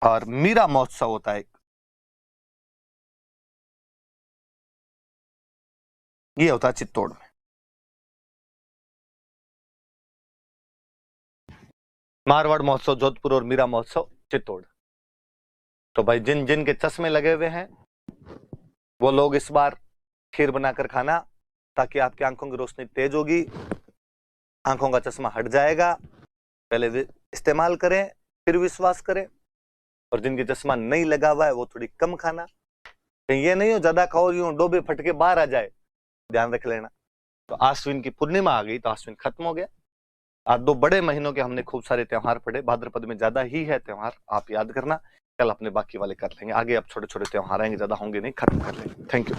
और मीरा महोत्सव होता है एक, ये होता है चित्तौड़ में। मारवाड़ महोत्सव जोधपुर और मीरा महोत्सव चित्तौड़। तो भाई जिन जिन के चश्मे लगे हुए हैं वो लोग इस बार खीर बनाकर खाना, ताकि आपकी आंखों की रोशनी तेज होगी, आंखों का चश्मा हट जाएगा। पहले इस्तेमाल करें फिर विश्वास करें। और जिनकी चश्मा नहीं लगा हुआ है वो थोड़ी कम खाना, कहीं ये नहीं हो ज्यादा खाओ यूं डोबे फटके बाहर आ जाए, ध्यान रख लेना। तो आश्विन की पूर्णिमा आ गई तो आश्विन खत्म हो गया। आज 2 बड़े महीनों के हमने खूब सारे त्योहार पढ़े, भाद्रपद में ज्यादा ही है त्योहार, आप याद करना। कल अपने बाकी वाले कर लेंगे, आगे अब छोटे छोटे त्योहार आएंगे, ज्यादा होंगे नहीं, खत्म कर लेंगे। Thank you.